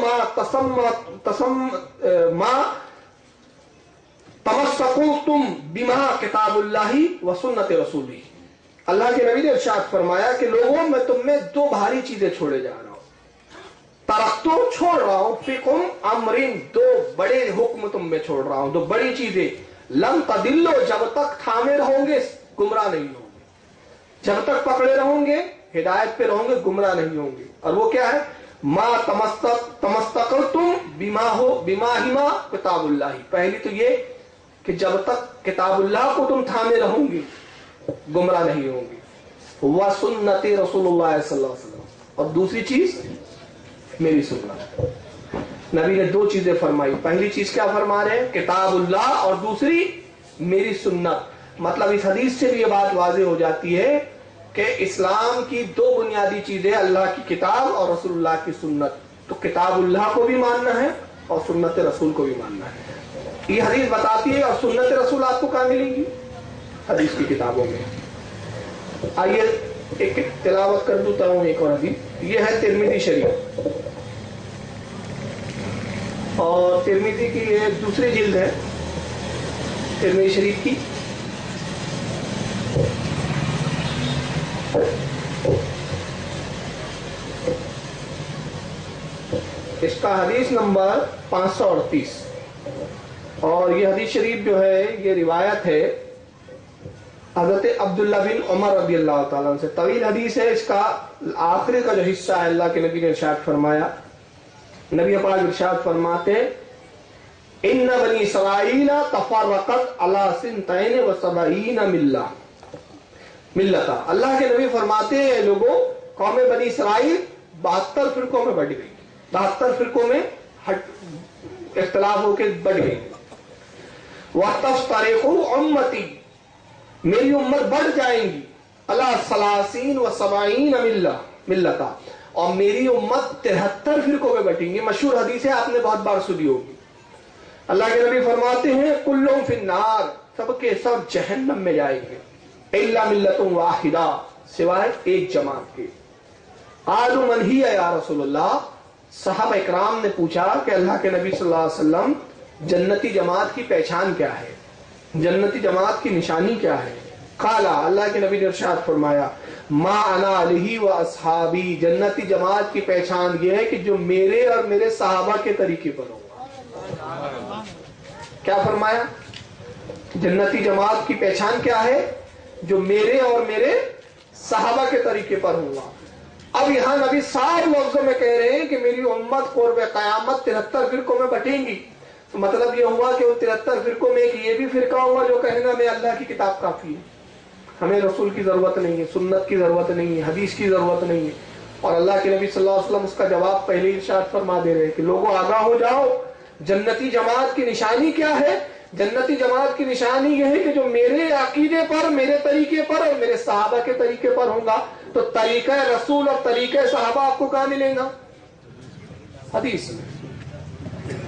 ما تمسکتم بما کتاب اللہ و سنت رسولہ۔ اللہ کے نبی نے ارشاد فرمایا کہ لوگوں میں تم میں دو بھاری چیزیں چھوڑے جا رہا ہوں، ترکتو چھوڑ رہا ہوں، فیکم امرین دو بڑے حکم تم میں چھوڑ رہا ہوں، دو بڑی چیزیں، لن تضلوا جب تک تھامے رہو گے گمراہ نہیں ہوں گے، جب تک پکڑے رہوں گے ہدایت پہ رہوں گے گمراہ نہیں ہوں گے۔ اور وہ کیا ہے؟ ما تمسکتم بما کتاب اللہ، پہلی تو یہ کہ جب تک کتاب اللہ کو تم تھامے رہوں گے گمراہ نہیں ہوں گے، وسنت رسول اللہ صلی اللہ علیہ وسلم، اور دوسری چیز میری سنت۔ نبی نے دو چیزیں فرمائی، پہلی چیز کیا فرما رہے ہیں؟ کتاب اللہ، اور دوسری میری سنت۔ مطلب اس حدیث سے بھی یہ بات واضح ہو جاتی ہے کہ اسلام کی دو بنیادی چیزیں، اللہ کی کتاب اور رسول اللہ کی سنت۔ تو کتاب اللہ کو بھی ماننا ہے اور سنت رسول کو بھی ماننا ہے۔ یہ حدیث بتاتی ہے، اور سنت رسول آپ کو کہاں ملیں گی؟ حدیث کی کتابوں میں۔ آئیے ایک تلاوت کر دیتا ہوں ایک اور حدیث، یہ ہے ترمذی شریف، اور ترمذی کی یہ دوسری جلد ہے ترمذی شریف کی، اس کا حدیث نمبر 538، اور یہ حدیث شریف جو ہے یہ روایت ہے حضرت عبداللہ بن عمر رضی اللہ تعالیٰ عنہ سے، طویل حدیث ہے، اس کا آخری کا جو حصہ ہے اللہ کے نبی نے ارشاد فرمایا، نبی پاک ارشاد فرماتے ہیں، ان بنی اسرائیل تفرقت علی سنتین و سبعین ملتا۔ اللہ کے نبی فرماتے ہیں لوگوں، قوم بنی اسرائیل 72 فرقوں میں بٹ گئی، 72 فرقوں میں اختلاف ہو کے بٹ گئی۔ وَتَفْتَرِقُ أُمَّتِي، میری امت بڑھ جائیں گی، علی 30 و 70 ملتا، اور میری امت 73 فرقوں میں بٹیں گی۔ مشہور حدیث ہے، آپ نے بہت بار سنی ہوگی۔ اللہ کے نبی فرماتے ہیں، کلہم فی النار، سب کے سب جہنم میں جائیں گے، الا ملۃ واحدہ، سوائے ایک جماعت کے۔ قالوا من ہی یا رسول اللہ، صحابہ اکرام نے پوچھا کہ اللہ کے نبی صلی اللہ علیہ وسلم جنتی جماعت کی پہچان کیا ہے، جنتی جماعت کی نشانی کیا ہے؟ قال، اللہ کے نبی نے ارشاد فرمایا، ما انا علیہ و اصحابی، جنتی جماعت کی پہچان یہ ہے کہ جو میرے اور میرے صحابہ کے طریقے پر ہوگا۔ کیا فرمایا؟ جنتی جماعت کی پہچان کیا ہے؟ جو میرے اور میرے صحابہ کے طریقے پر ہوگا۔ اب یہاں نبی صاحب لفظوں میں کہہ رہے ہیں کہ میری امت قرب قیامت 73 فرقوں میں بٹیں گی، تو مطلب یہ ہوا کہ ان 73 فرقوں میں ایک یہ بھی فرقہ ہوگا جو کہے گا میں اللہ کی کتاب کافی ہے، ہمیں رسول کی ضرورت نہیں ہے، سنت کی ضرورت نہیں ہے، حدیث کی ضرورت نہیں ہے۔ اور اللہ کے نبی صلی اللہ علیہ وسلم اس کا جواب پہلے ارشاد فرما دے رہے ہیں کہ لوگوں آگاہ ہو جاؤ، جنتی جماعت کی نشانی کیا ہے؟ جنتی جماعت کی نشانی یہ ہے کہ جو میرے عقیدے پر، میرے طریقے پر اور میرے صحابہ کے طریقے پر ہوں گا۔ تو طریقہ رسول اور طریقہ صحابہ آپ کو کہاں ملے گا؟ حدیث میں۔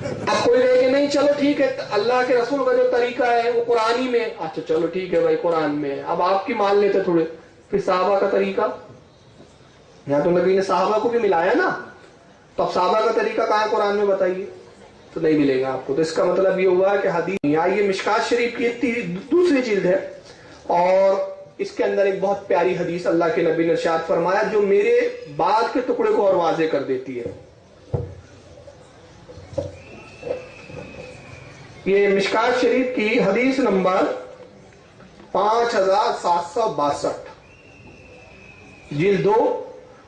اب کوئی کہے کہ نہیں چلو ٹھیک ہے، اللہ کے رسول کا جو طریقہ ہے وہ قرآنی میں، اچھا چلو ٹھیک ہے بھائی قرآن میں، اب آپ کی مان لیتے تھوڑے، پھر صحابہ کا طریقہ، یہاں تو نبی نے صحابہ کو بھی ملایا نا، تو اب صحابہ کا طریقہ کہاں ہے قرآن میں بتائیے؟ تو نہیں ملے گا آپ کو۔ تو اس کا مطلب یہ ہوا کہ حدیث، یہ مشکات شریف کی دوسری جلد ہے، اور اس کے اندر ایک بہت پیاری حدیث اللہ کے نبی نے ارشاد فرمایا جو میرے بعد کے ٹکڑے کو اور واضح کر دیتی ہے۔ یہ مشکات شریف کی حدیث نمبر 5762، جلد 2،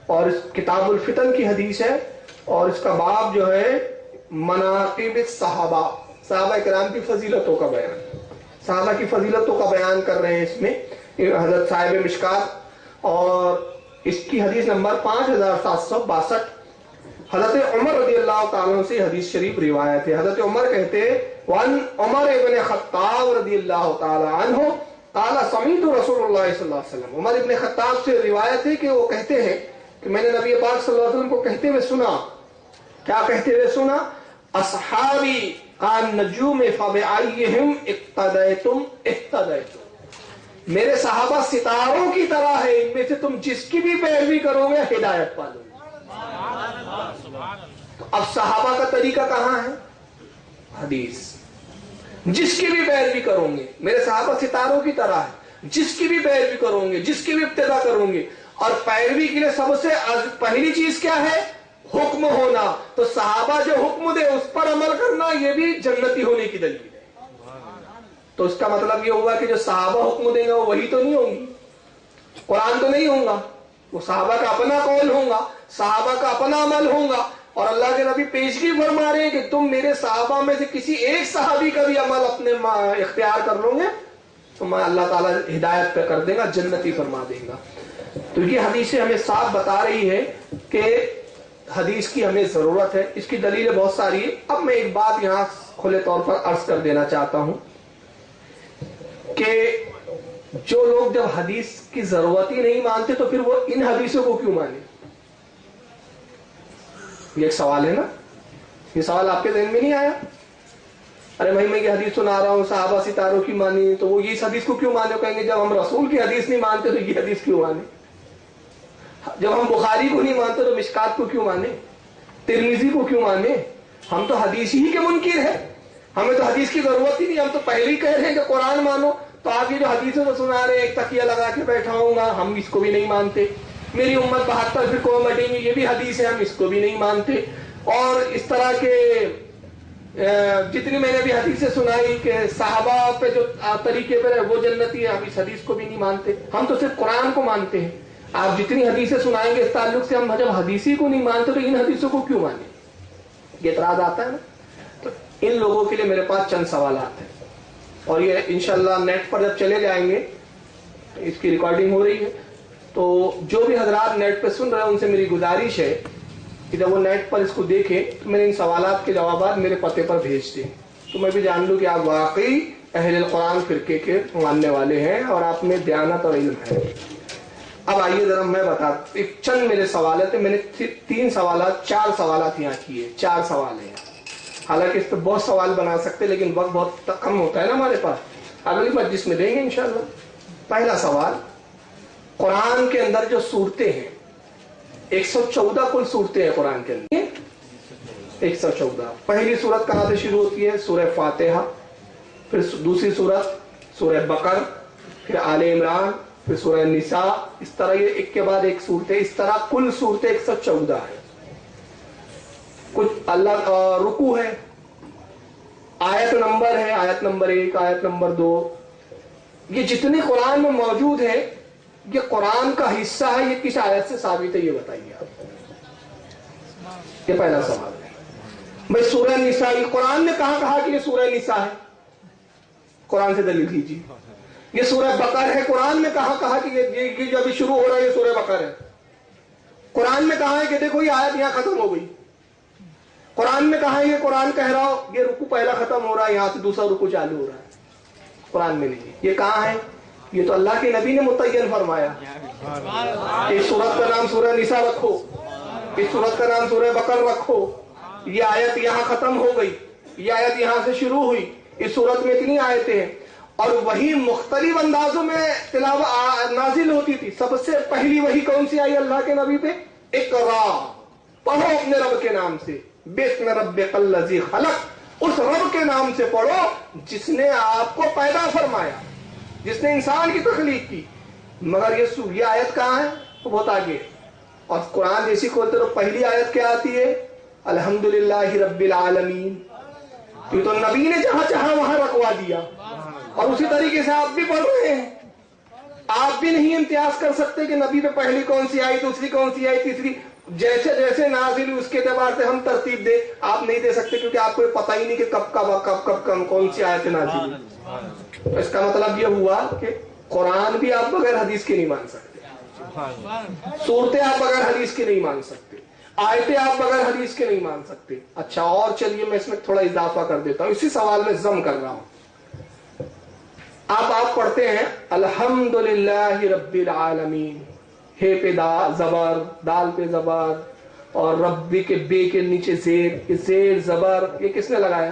اور اس کتاب الفتن کی حدیث ہے، اور اس کا باب جو ہے مناقب صحابہ، صحابہ کرام کی فضیلتوں کا بیان، صحابہ کی فضیلتوں کا بیان کر رہے ہیں اس میں حضرت صاحب مشکات، اور اس کی حدیث نمبر 5762۔ حضرت عمر رضی اللہ تعالیٰ عنہ سے حدیث شریف روایت ہے، حضرت عمر کہتے وان عمر ابن خطاب رضی اللہ تعالیٰ عنہ قال سمعت رسول اللہ صلی اللہ علیہ وسلم، عمر ابن خطاب سے روایت ہے کہ وہ کہتے ہیں کہ میں نے نبی پاک صلی اللہ علیہ وسلم کو کہتے ہوئے سنا، کیا کہتے ہوئے سنا؟ اصحابی النجوم فبأيهم اقتديتم اهتديتم. میرے صحابہ ستاروں کی طرح ہے، ان میں سے تم جس کی بھی پیروی کرو گے ہدایت پالو گے. تو اب صحابہ کا طریقہ کہاں ہے؟ حدیث. جس کی بھی پیروی کرو گے، میرے صحابہ ستاروں کی طرح ہے، جس کی بھی پیروی کرو گے، جس کی بھی ابتدا کرو گے. اور پیروی کے لیے سب سے پہلی چیز کیا ہے؟ حکم ہونا. تو صحابہ جو حکم دے اس پر عمل کرنا، یہ بھی جنتی ہونے کی دلیل ہے. تو اس کا مطلب یہ ہوا کہ جو صحابہ حکم دیں گے وہ وہی تو نہیں ہوں گی، قرآن تو نہیں ہوگا، وہ صحابہ کا اپنا قول ہوگا، صحابہ کا اپنا عمل ہوگا. اور اللہ کے نبی پیشگی فرما رہے ہیں کہ تم میرے صحابہ میں سے کسی ایک صحابی کا بھی عمل اپنے اختیار کر لو گے تو میں اللہ تعالیٰ ہدایت پہ کر دے گا، جنتی فرما دے گا. تو یہ حدیثیں ہمیں صاف بتا رہی ہے کہ حدیث کی ہمیں ضرورت ہے. اس کی دلیلیں بہت ساری ہیں. اب میں ایک بات یہاں کھلے طور پر عرض کر دینا چاہتا ہوں کہ جو لوگ جب حدیث کی ضرورت ہی نہیں مانتے تو پھر وہ ان حدیثوں کو کیوں مانے؟ یہ ایک سوال ہے نا. یہ سوال آپ کے ذہن میں نہیں آیا؟ ارے بھائی میں یہ حدیث سنا رہا ہوں صحابہ ستاروں کی مانی، تو وہ اس حدیث کو کیوں مانے؟ کہیں گے جب ہم رسول کی حدیث نہیں مانتے تو یہ حدیث کیوں مانے؟ جب ہم بخاری کو نہیں مانتے تو مشکات کو کیوں مانے؟ ترمذی کو کیوں مانے؟ ہم تو حدیث ہی کے منکر ہیں، ہمیں تو حدیث کی ضرورت ہی نہیں. ہم تو پہلے ہی کہہ رہے ہیں کہ قرآن مانو. تو آپ یہ جو حدیثوں کو سنا رہے ہیں ایک تکیہ لگا کے بیٹھا ہوں گا، ہم اس کو بھی نہیں مانتے. میری امت 72 فرقوں میں بٹیں گی، یہ بھی حدیث ہے، ہم اس کو بھی نہیں مانتے. اور اس طرح کے جتنی میں نے بھی حدیثیں سنائی کہ صحابہ پہ جو طریقے پر ہے وہ جنتی ہے، ہم اس حدیث کو بھی نہیں مانتے. ہم تو صرف قرآن کو مانتے ہیں. آپ جتنی حدیثیں سنائیں گے اس تعلق سے، ہم جب حدیثی کو نہیں مانتے تو ان حدیثوں کو کیوں مانیں؟ یہ اعتراض آتا ہے نا. تو ان لوگوں کے لیے میرے پاس چند سوالات ہیں، اور یہ انشاءاللہ نیٹ پر جب چلے جائیں گے، اس کی ریکارڈنگ ہو رہی ہے، تو جو بھی حضرات نیٹ پہ سن رہے ہیں ان سے میری گزارش ہے کہ جب وہ نیٹ پر اس کو دیکھیں تو میں نے ان سوالات کے جوابات میرے پتے پر بھیج دیں، تو میں بھی جان لوں کہ آپ واقعی اہل القرآن فرقے کے ماننے والے ہیں اور آپ میں دیانت اور علم ہے. اب آئیے ذرا میں بتا ایک چند میرے سوالات ہیں. میں نے 4 سوالات یہاں کیے. 4 سوال ہیں. حالانکہ اس پہ بہت سوال بنا سکتے لیکن وقت بہت کم ہوتا ہے نا ہمارے پاس. اگلی مجلس میں دیں گے انشاءاللہ. پہلا سوال، قرآن کے اندر جو صورتیں ہیں 114 کل صورتیں ہیں قرآن کے اندر. 114. پہلی صورت کہاں سے شروع ہوتی ہے؟ سورہ فاتحہ. پھر دوسری صورت سورہ بقر، پھر آل عمران، پھر سورہ نساء. اس طرح یہ ایک کے بعد ایک صورتیں. اس طرح کل صورتیں 114 ہیں. کچھ اللہ رکوع ہے، آیت نمبر ہے، آیت نمبر 1، آیت نمبر 2. یہ جتنے قرآن میں موجود ہے یہ قرآن کا حصہ ہے. یہ کس آیت سے ثابت ہے یہ بتائیے آپ. یہ پہلا سوال ہے. بھائی سورہ نساء قرآن نے کہاں کہا کہ یہ سورہ نساء ہے؟ قرآن سے دلیل دیجیے. یہ سورہ بقر ہے، قرآن نے کہاں کہا کہ یہ جو ابھی شروع ہو رہا ہے یہ سورہ بقر ہے؟ قرآن نے کہا ہے کہ دیکھو یہ آیت یہاں ختم ہو گئی. قرآن نے کہا ہے یہ قرآن کہہ رہا ہو یہ رکوع پہلا ختم ہو رہا ہے، یہاں سے دوسرا رکوع چالو ہو رہا ہے. قرآن میں نہیں. یہ کہاں ہے؟ یہ تو اللہ کے نبی نے متعین فرمایا. اس سورت کا نام سورہ نساء رکھو، اس سورت کا نام سورہ بقر رکھو. یہ آیت یہاں ختم ہو گئی، یہ آیت یہاں سے شروع ہوئی. اس سورت میں اتنی آیتیں ہیں اور وہی مختلف اندازوں میں تلاوت نازل ہوتی تھی. سب سے پہلی وہی کون سی آئی اللہ کے نبی پہ؟ اقرا، پڑھو اپنے رب کے نام سے، بسم ربک الذی خلق. اس رب کے نام سے پڑھو جس نے آپ کو پیدا فرمایا، جس نے انسان کی تخلیق کی. مگر یہ آیت کہاں ہے؟ وہ بہت آگے. اور قرآن جیسی کھولتے تو پہلی آیت کیا آتی ہے؟ الحمدللہ رب العالمین. یہ تو نبی نے جہاں چاہا وہاں رکھوا دیا. اور اسی طریقے سے آپ بھی پڑھ رہے ہیں. آپ بھی نہیں امتیاز کر سکتے کہ نبی پہ پہلی کون سی آئی، دوسری کون سی آئی، تیسری. جیسے جیسے نازل اس کے اعتبار سے ہم ترتیب دے آپ نہیں دے سکتے، کیونکہ آپ کو پتہ ہی نہیں کہ کب کون سی آیت نازل ہوئی. اس کا مطلب یہ ہوا کہ قرآن بھی آپ بغیر حدیث کے نہیں مان سکتے، صورتیں آپ بغیر حدیث کے نہیں مان سکتے، آیتیں آپ بغیر حدیث کے نہیں مان سکتے. اچھا اور چلیے میں اس میں تھوڑا اضافہ کر دیتا ہوں، اسی سوال میں ضم کر رہا ہوں. آپ پڑھتے ہیں الحمدللہ رب العالمین، ہے پہ زبر، دال پہ زبر، اور ربی کے بے کے نیچے زیر، زیر زبر. یہ کس نے لگایا؟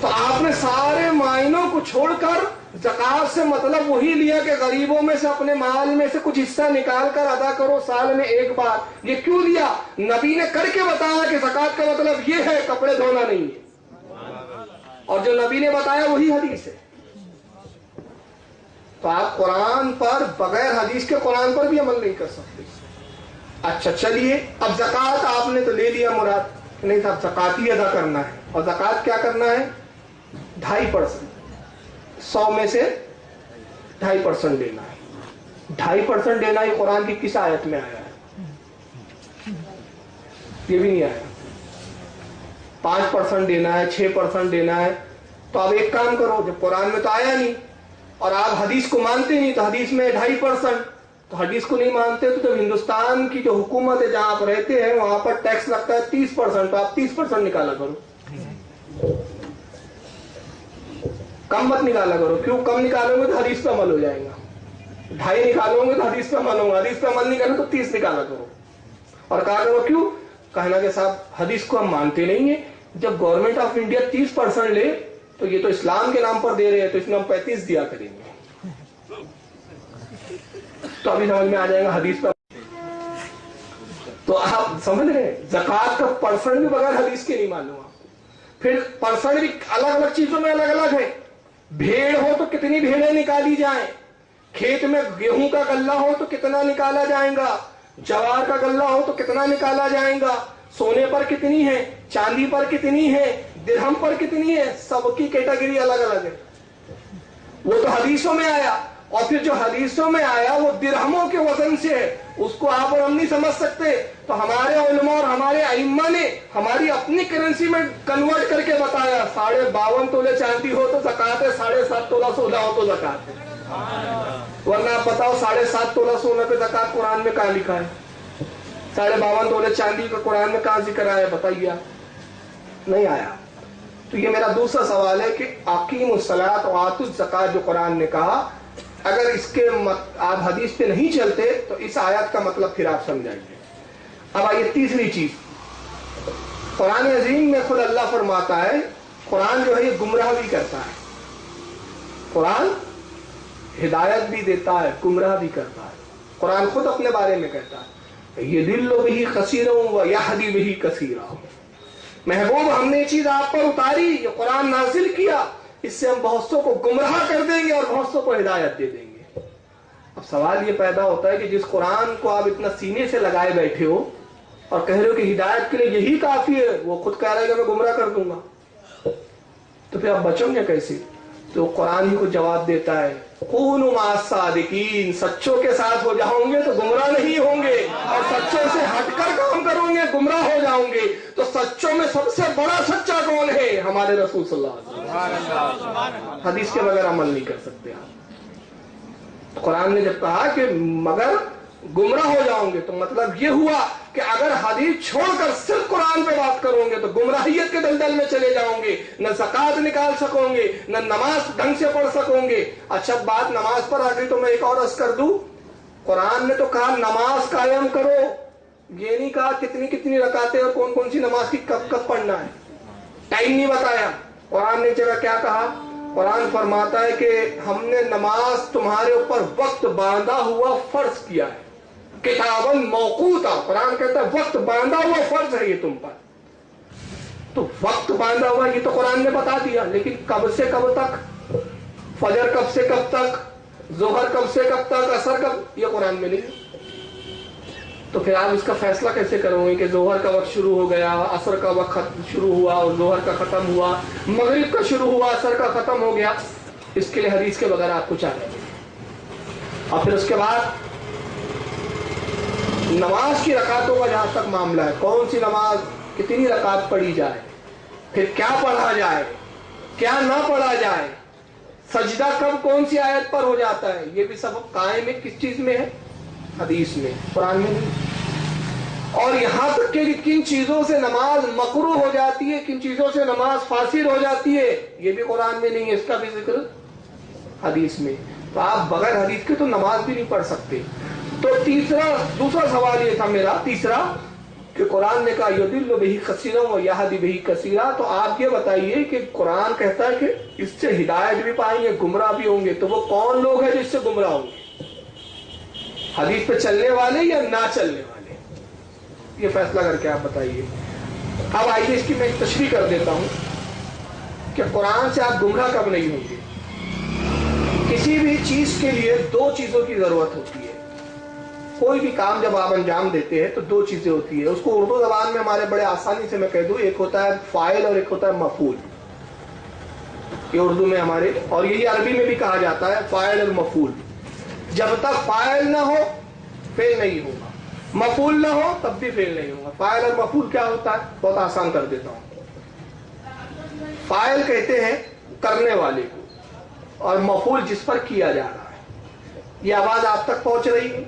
تو آپ نے سارے معائنوں کو چھوڑ کر زکات سے مطلب وہی لیا کہ غریبوں میں سے اپنے مال میں سے کچھ حصہ نکال کر ادا کرو سال میں ایک بار. یہ کیوں لیا؟ نبی نے کر کے بتایا کہ زکات کا مطلب یہ ہے، کپڑے دھونا نہیں ہے، اور جو نبی نے بتایا وہی حدیث ہے. تو آپ قرآن پر بغیر حدیث کے قرآن پر بھی عمل نہیں کر سکتے. اچھا چلیے، اب زکات آپ نے تو لے لیا مراد، نہیں صاحب زکات ہی ادا کرنا ہے. اور زکات کیا کرنا ہے؟ 2.5%، 100 میں سے 2.5% دینا ہے. 2.5% دینا یہ قرآن کی کس آیت میں آیا ہے؟ یہ بھی نہیں آیا. 5% دینا ہے، 6% دینا ہے. تو اب ایک کام کرو، جب قرآن میں تو آیا نہیں اور آپ حدیث کو مانتے نہیں، تو حدیث میں 2.5%، تو حدیث کو نہیں مانتے تو جب ہندوستان کی جو حکومت ہے جہاں آپ رہتے ہیں وہاں پر ٹیکس لگتا ہے 30%، تو آپ 30% نکالا کرو. کم مت نکالا کرو. کیوں؟ کم نکالو گے تو حدیث پہ عمل ہو جائے گا. 2.5 نکالو گے تو حدیث پہ عمل ہوگا. حدیث پہ عمل نہیں کرو تو 30 نکالا کرو. اور کہا کرو کیوں؟ کہنا کہ صاحب حدیث کو ہم مانتے نہیں ہیں. جب گورنمنٹ آف انڈیا 30% لے تو یہ تو اسلام کے نام پر دے رہے ہیں، تو اس میں ہم 35 دیا کریں گے. تو ابھی سمجھ میں آ جائے گا حدیث پر. تو آپ سمجھ رہے ہیں زکات کا پرسنٹ بھی بغیر حدیث کے نہیں معلوم. پھر پرسنٹ بھی الگ الگ چیزوں میں الگ الگ ہے. بھیڑ ہو تو کتنی بھیڑیں نکالی جائیں، کھیت میں گیہوں کا غلہ ہو تو کتنا نکالا جائے گا، جوار کا غلہ ہو تو کتنا نکالا جائے گا، سونے پر کتنی ہے، چاندی پر کتنی ہے، درہم پر کتنی ہے، سب کی کیٹیگری الگ الگ ہے. وہ تو حدیثوں میں آیا. اور پھر جو حدیثوں میں آیا وہ درہموں کے وزن سے ہے، اس کو آپ اور ہم نہیں سمجھ سکتے. تو ہمارے علماء اور ہمارے ائمہ نے ہماری اپنی کرنسی میں کنورٹ کر کے بتایا. 52.5 تولے چاندی ہو تو زکات ہے، 7.5 تولہ سونا ہو تو زکات ہے. ورنہ آپ بتاؤ 7.5 تولہ سونا پہ زکات قرآن میں کہاں لکھا ہے؟ 52.5 تولے چاندی کا قرآن میں کہاں ذکر آیا؟ بتائیے. نہیں آیا. تو یہ میرا دوسرا سوال ہے کہ اقیموا الصلاۃ وآتوا الزکاۃ جو قرآن نے کہا، اگر اس کے آپ حدیث پہ نہیں چلتے تو اس آیات کا مطلب پھر آپ سمجھائیے. اب آئیے تیسری چیز. قرآن عظیم میں خود اللہ فرماتا ہے قرآن جو ہے یہ گمراہ بھی کرتا ہے. قرآن ہدایت بھی دیتا ہے، گمراہ بھی کرتا ہے. قرآن خود اپنے بارے میں کہتا ہے یضل بہ کثیرا ویہدی بہ کثیرا. محبوب ہم نے یہ چیز آپ پر اتاری، یہ قرآن نازل کیا، اس سے ہم بہت سو کو گمراہ کر دیں گے اور بہت سو کو ہدایت دے دیں گے. اب سوال یہ پیدا ہوتا ہے کہ جس قرآن کو آپ اتنا سینے سے لگائے بیٹھے ہو اور کہہ رہے ہو کہ ہدایت کے لیے یہی کافی ہے، وہ خود کہہ رہا ہے کہ میں گمراہ کر دوں گا، تو پھر آپ بچوں گے کیسے؟ تو قرآن ہی کو جواب دیتا ہے کونوا مع الصادقین، سچوں کے ساتھ ہو جاؤں گے تو گمراہ نہیں ہوں گے، اور سچوں سے ہٹ کر کام کروں گے گمراہ ہو جاؤں گے. تو سچوں میں سب سے بڑا سچا کون ہے؟ ہمارے رسول صلی اللہ علیہ وسلم. حدیث کے بغیر عمل نہیں کر سکتے آپ. قرآن نے جب کہا کہ مگر گمراہ ہو جاؤں گے تو مطلب یہ ہوا کہ اگر حدیث چھوڑ کر صرف قرآن پہ بات کرو گے تو گمراہیت کے دلدل میں چلے جاؤں گے، نہ زکات نکال سکو گے، نہ نماز ڈھنگ سے پڑھ سکو گے. اچھا بات نماز پر آ گئی تو میں ایک اور عرض کر دوں. قرآن نے تو کہا نماز قائم کرو، یہ نہیں کہا کتنی کتنی رکعتیں اور کون کون سی نماز کی کب کب پڑھنا ہے. ٹائم نہیں بتایا. قرآن نے جگہ کیا کہا؟ قرآن فرماتا ہے کہ ہم نے نماز تمہارے اوپر وقت باندھا ہوا فرض کیا ہے، کتاباً موقوتا. قرآن کہتا ہے وقت باندھا ہوا فرض ہے یہ تم پر. تو وقت باندھا ہوا یہ تو قرآن نے بتا دیا، لیکن کب سے کب تک؟ فجر کب سے کب تک؟ ظہر کب سے کب تک؟ عصر کب؟ یہ قرآن میں نہیں. تو پھر آپ اس کا فیصلہ کیسے کرو گے کہ ظہر کا وقت شروع ہو گیا، عصر کا وقت شروع ہوا اور ظہر کا ختم ہوا، مغرب کا شروع ہوا عصر کا ختم ہو گیا؟ اس کے لیے حدیث کے بغیر آپ کو چاہیے. اور پھر اس کے بعد نماز کی رکعتوں کا جہاں تک معاملہ ہے، کون سی نماز کتنی رکعت پڑھی جائے، پھر کیا پڑھا جائے، کیا نہ پڑھا جائے، سجدہ کب کون سی آیت پر ہو جاتا ہے، یہ بھی سب قائم ہے کس چیز میں ہے؟ حدیث میں، قرآن میں نہیں. اور یہاں تک کہ کن چیزوں سے نماز مکروہ ہو جاتی ہے، کن چیزوں سے نماز فاسد ہو جاتی ہے، یہ بھی قرآن میں نہیں ہے، اس کا بھی ذکر حدیث میں. تو آپ بغیر حدیث کے تو نماز بھی نہیں پڑھ سکتے. تو دوسرا سوال یہ تھا میرا تیسرا کہ قرآن نے کہا یضل بہ کثیرا و یہدی بہ کثیرا، تو آپ یہ بتائیے کہ قرآن کہتا ہے کہ اس سے ہدایت بھی پائیں گے، گمراہ بھی ہوں گے، تو وہ کون لوگ ہیں جو اس سے گمراہ ہوں گے؟ حدیث پہ چلنے والے یا نہ چلنے والے؟ یہ فیصلہ کر کے آپ بتائیے۔ اب آئیے اس کی میں ایک تشریح کر دیتا ہوں کہ قرآن سے آپ گمراہ کب نہیں ہوں گے۔ کسی بھی چیز کے لیے دو چیزوں کی ضرورت ہوتی ہے۔ کوئی بھی کام جب آپ انجام دیتے ہیں تو دو چیزیں ہوتی ہیں، اس کو اردو زبان میں ہمارے بڑے آسانی سے میں کہہ دوں، ایک ہوتا ہے فاعل اور ایک ہوتا ہے مفعول۔ یہ اردو میں ہمارے، اور یہی عربی میں بھی کہا جاتا ہے فاعل اور مفعول۔ جب تک فاعل نہ ہو فعل نہیں ہوگا، مفعول نہ ہو تب بھی فعل نہیں ہوگا۔ فاعل اور مفعول کیا ہوتا ہے؟ بہت آسان کر دیتا ہوں۔ فاعل کہتے ہیں کرنے والے کو، اور مفعول جس پر کیا جا رہا ہے۔ یہ آواز آپ تک پہنچ رہی ہے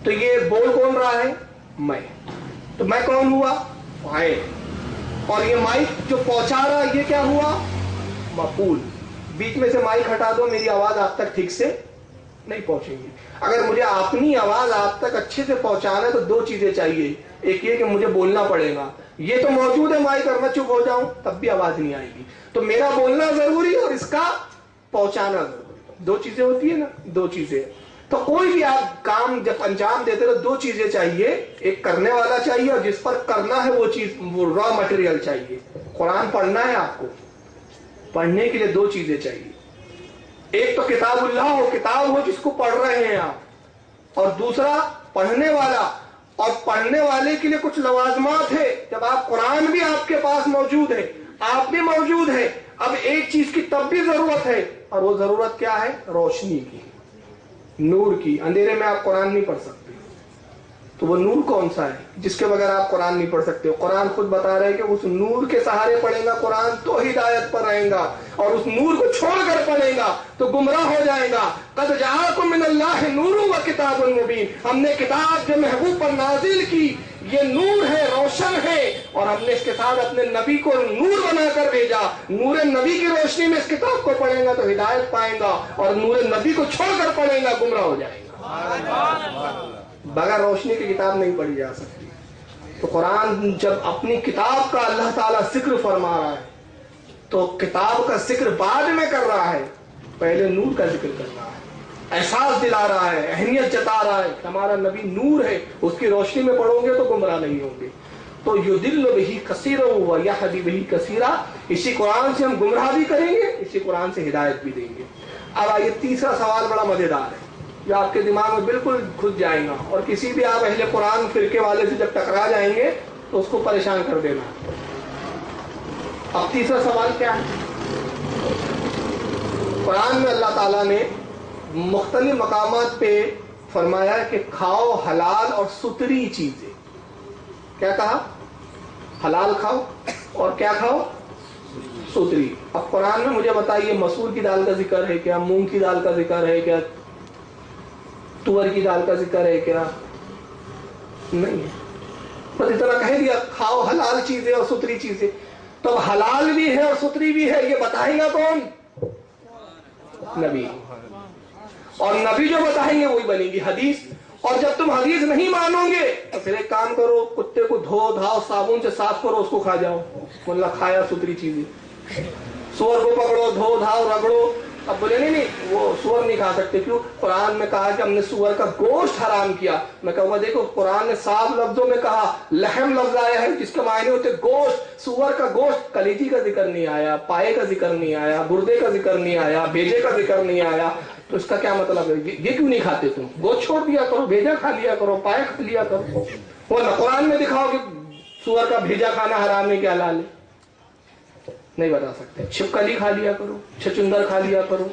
تو یہ بول کون رہا ہے؟ میں۔ تو میں کون ہوا؟ فاعل۔ اور یہ مائک جو پہنچا رہا ہے یہ کیا ہوا؟ مفعول۔ بیچ میں سے مائک ہٹا دو، میری آواز آپ تک ٹھیک سے نہیں پہنچے گی۔ اگر مجھے اپنی آواز آپ تک اچھے سے پہنچانا ہے تو دو چیزیں چاہیے، ایک یہ کہ مجھے بولنا پڑے گا، یہ تو موجود ہے مائک، اور میں چپ ہو جاؤں تب بھی آواز نہیں آئے گی۔ تو میرا بولنا ضروری اور اس کا پہنچانا ضروری، دو چیزیں ہوتی ہیں نا، دو چیزیں۔ تو کوئی بھی آپ کام جب انجام دیتے تو دو چیزیں چاہیے، ایک کرنے والا چاہیے اور جس پر کرنا ہے وہ چیز، وہ را مٹیریل چاہیے۔ قرآن پڑھنا ہے آپ کو، پڑھنے کے لیے دو چیزیں چاہیے، ایک تو کتاب اللہ ہو، کتاب ہو جس کو پڑھ رہے ہیں آپ، اور دوسرا پڑھنے والا۔ اور پڑھنے والے کے لیے کچھ لوازمات ہے۔ جب آپ قرآن بھی آپ کے پاس موجود ہے، آپ بھی موجود ہے، اب ایک چیز کی تب بھی ضرورت ہے، اور وہ ضرورت کیا ہے؟ روشنی کی، نور کی۔ اندھیرے میں آپ قرآن نہیں پڑھ سکتے، تو وہ نور کون سا ہے جس کے بغیر آپ قرآن نہیں پڑھ سکتے؟ قرآن خود بتا رہے ہیں کہ اس نور کے سہارے پڑھے گا قرآن تو ہدایت پر رہے گا، اور اس نور کو چھوڑ کر پڑھے گا تو گمراہ ہو جائے گا۔ قد جاءکم من اللہ نور و کتاب مبین، ہم نے کتاب جو محبوب پر نازل کی یہ نور ہے، روشن ہے، اور ہم نے اس کے ساتھ اپنے نبی کو نور بنا کر بھیجا۔ نور نبی کی روشنی میں اس کتاب کو پڑھے گا تو ہدایت پائے گا، اور نور نبی کو چھوڑ کر پڑھے گا گمراہ ہو جائے گا۔ بغیر روشنی کی کتاب نہیں پڑھی جا سکتی۔ تو قرآن جب اپنی کتاب کا اللہ تعالیٰ ذکر فرما رہا ہے تو کتاب کا ذکر بعد میں کر رہا ہے، پہلے نور کا ذکر کر رہا ہے، احساس دلا رہا ہے، اہمیت جتا رہا ہے کہ ہمارا نبی نور ہے، اس کی روشنی میں پڑھو گے تو گمراہ نہیں ہوں گے۔ تو یضل بہ کثیرا و یہدی بہ کثیرا، اسی قرآن سے ہم گمراہ بھی کریں گے، اسی قرآن سے ہدایت بھی دیں گے۔ اب آئیے تیسرا سوال بڑا مزیدار ہے جو آپ کے دماغ میں بالکل گھس جائے گا، اور کسی بھی آپ اہل قرآن فرقے والے سے جب ٹکرا جائیں گے تو اس کو پریشان کر دینا۔ اب تیسرا سوال کیا ہے؟ قرآن میں اللہ تعالیٰ نے مختلف مقامات پہ فرمایا کہ کھاؤ حلال اور ستری چیزیں۔ کیا کہا؟ حلال کھاؤ اور کیا کھاؤ؟ ستری۔ اب قرآن میں مجھے بتائیے مسور کی دال کا ذکر ہے کیا؟ مونگ کی دال کا ذکر ہے کیا؟ تور کی دال کا ذکر ہے کیا؟ نہیں ہے، بس اتنا کہہ دیا کھاؤ حلال چیزیں اور ستری چیزیں۔ تو اب حلال بھی ہے اور ستری بھی ہے، یہ بتائیں گا کون؟ نبی، اور نبی جو بتائیں گے وہی بنے گی حدیث۔ اور جب تم حدیث نہیں مانو گے تو پھر ایک کام کرو، کتے کو دھو دھاؤ صابن سے صاف کرو، اس کو کھا جاؤ، مطلب کھایا ستری چیزیں۔ سور کو پکڑو، دھو دھاؤ، رگڑو۔ اب بولے نہیں وہ سور نہیں کھا سکتے، کیوں؟ قرآن میں کہا کہ ہم نے سور کا گوشت حرام کیا۔ میں کہوں گا دیکھو قرآن نے صاف لفظوں میں کہا، لحم لفظ آیا ہے جس کے معنی ہوتے گوشت، سور کا گوشت، کلیجی کا ذکر نہیں آیا، پائے کا ذکر نہیں آیا، گردے کا ذکر نہیں آیا، بھیجے کا ذکر نہیں آیا۔ تو اس کا کیا مطلب ہے؟ یہ کیوں نہیں کھاتے تم؟ گوشت چھوڑ دیا کرو، بھیجا کھا لیا کرو، پائے کھا لیا کرو۔ وہ نہ قرآن میں دکھاؤ کہ سور کا بھیجا کھانا حرام ہے کہ حلال ہے، نہیں بتا سکتے۔ چھپکلی کھا لیا کرو، چھچندر کھا لیا کرو،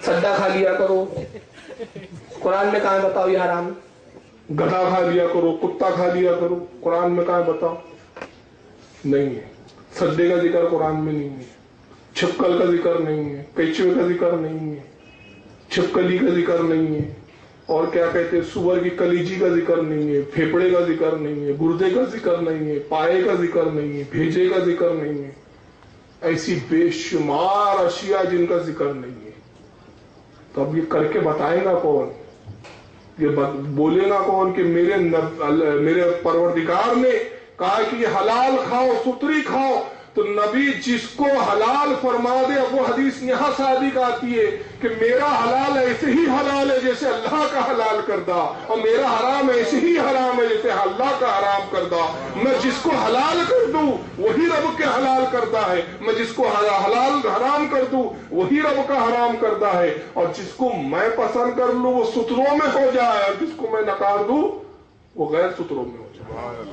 سدا کھا لیا کرو، قرآن میں کہاں بتاؤ یہ حرام ہے؟
گدھا کھا لیا کرو، کتا کھا لیا کرو، قرآن میں کہاں بتاؤ؟ نہیں ہے۔ سدے کا ذکر قرآن میں نہیں ہے، چھپکل کا ذکر نہیں ہے، کیچوے کا ذکر نہیں ہے، چھپکلی کا ذکر نہیں ہے، اور کیا کہتے ہیں سور کی کلیجی کا ذکر نہیں ہے، پھیپڑے کا ذکر نہیں ہے، گردے کا ذکر نہیں ہے، پائے کا ذکر نہیں ہے، بھیجے کا ذکر نہیں ہے۔ ایسی بے شمار اشیاء جن کا ذکر نہیں ہے، تو اب یہ کر کے بتائے گا کون؟ یہ بولے گا کون کہ میرے پروردگار نے کہا کہ یہ حلال کھاؤ ستری کھاؤ، تو نبی جس کو حلال فرما دے، اب وہ حدیث یہاں صادق آتی ہے کہ میرا حلال ایسے ہی حلال ہے جیسے اللہ کا حلال کردہ، اور میرا حرام ایسے ہی حرام ہے جیسے اللہ کا حرام کردہ۔ میں جس کو حلال کر دوں وہی رب کے حلال کردہ ہے، میں جس کو حلال حرام کر دوں وہی رب کا حرام کردہ ہے، اور جس کو میں پسند کر لوں وہ ستروں میں ہو جائے، اور جس کو میں نکار دوں وہ غیر ستروں میں ہو جائے۔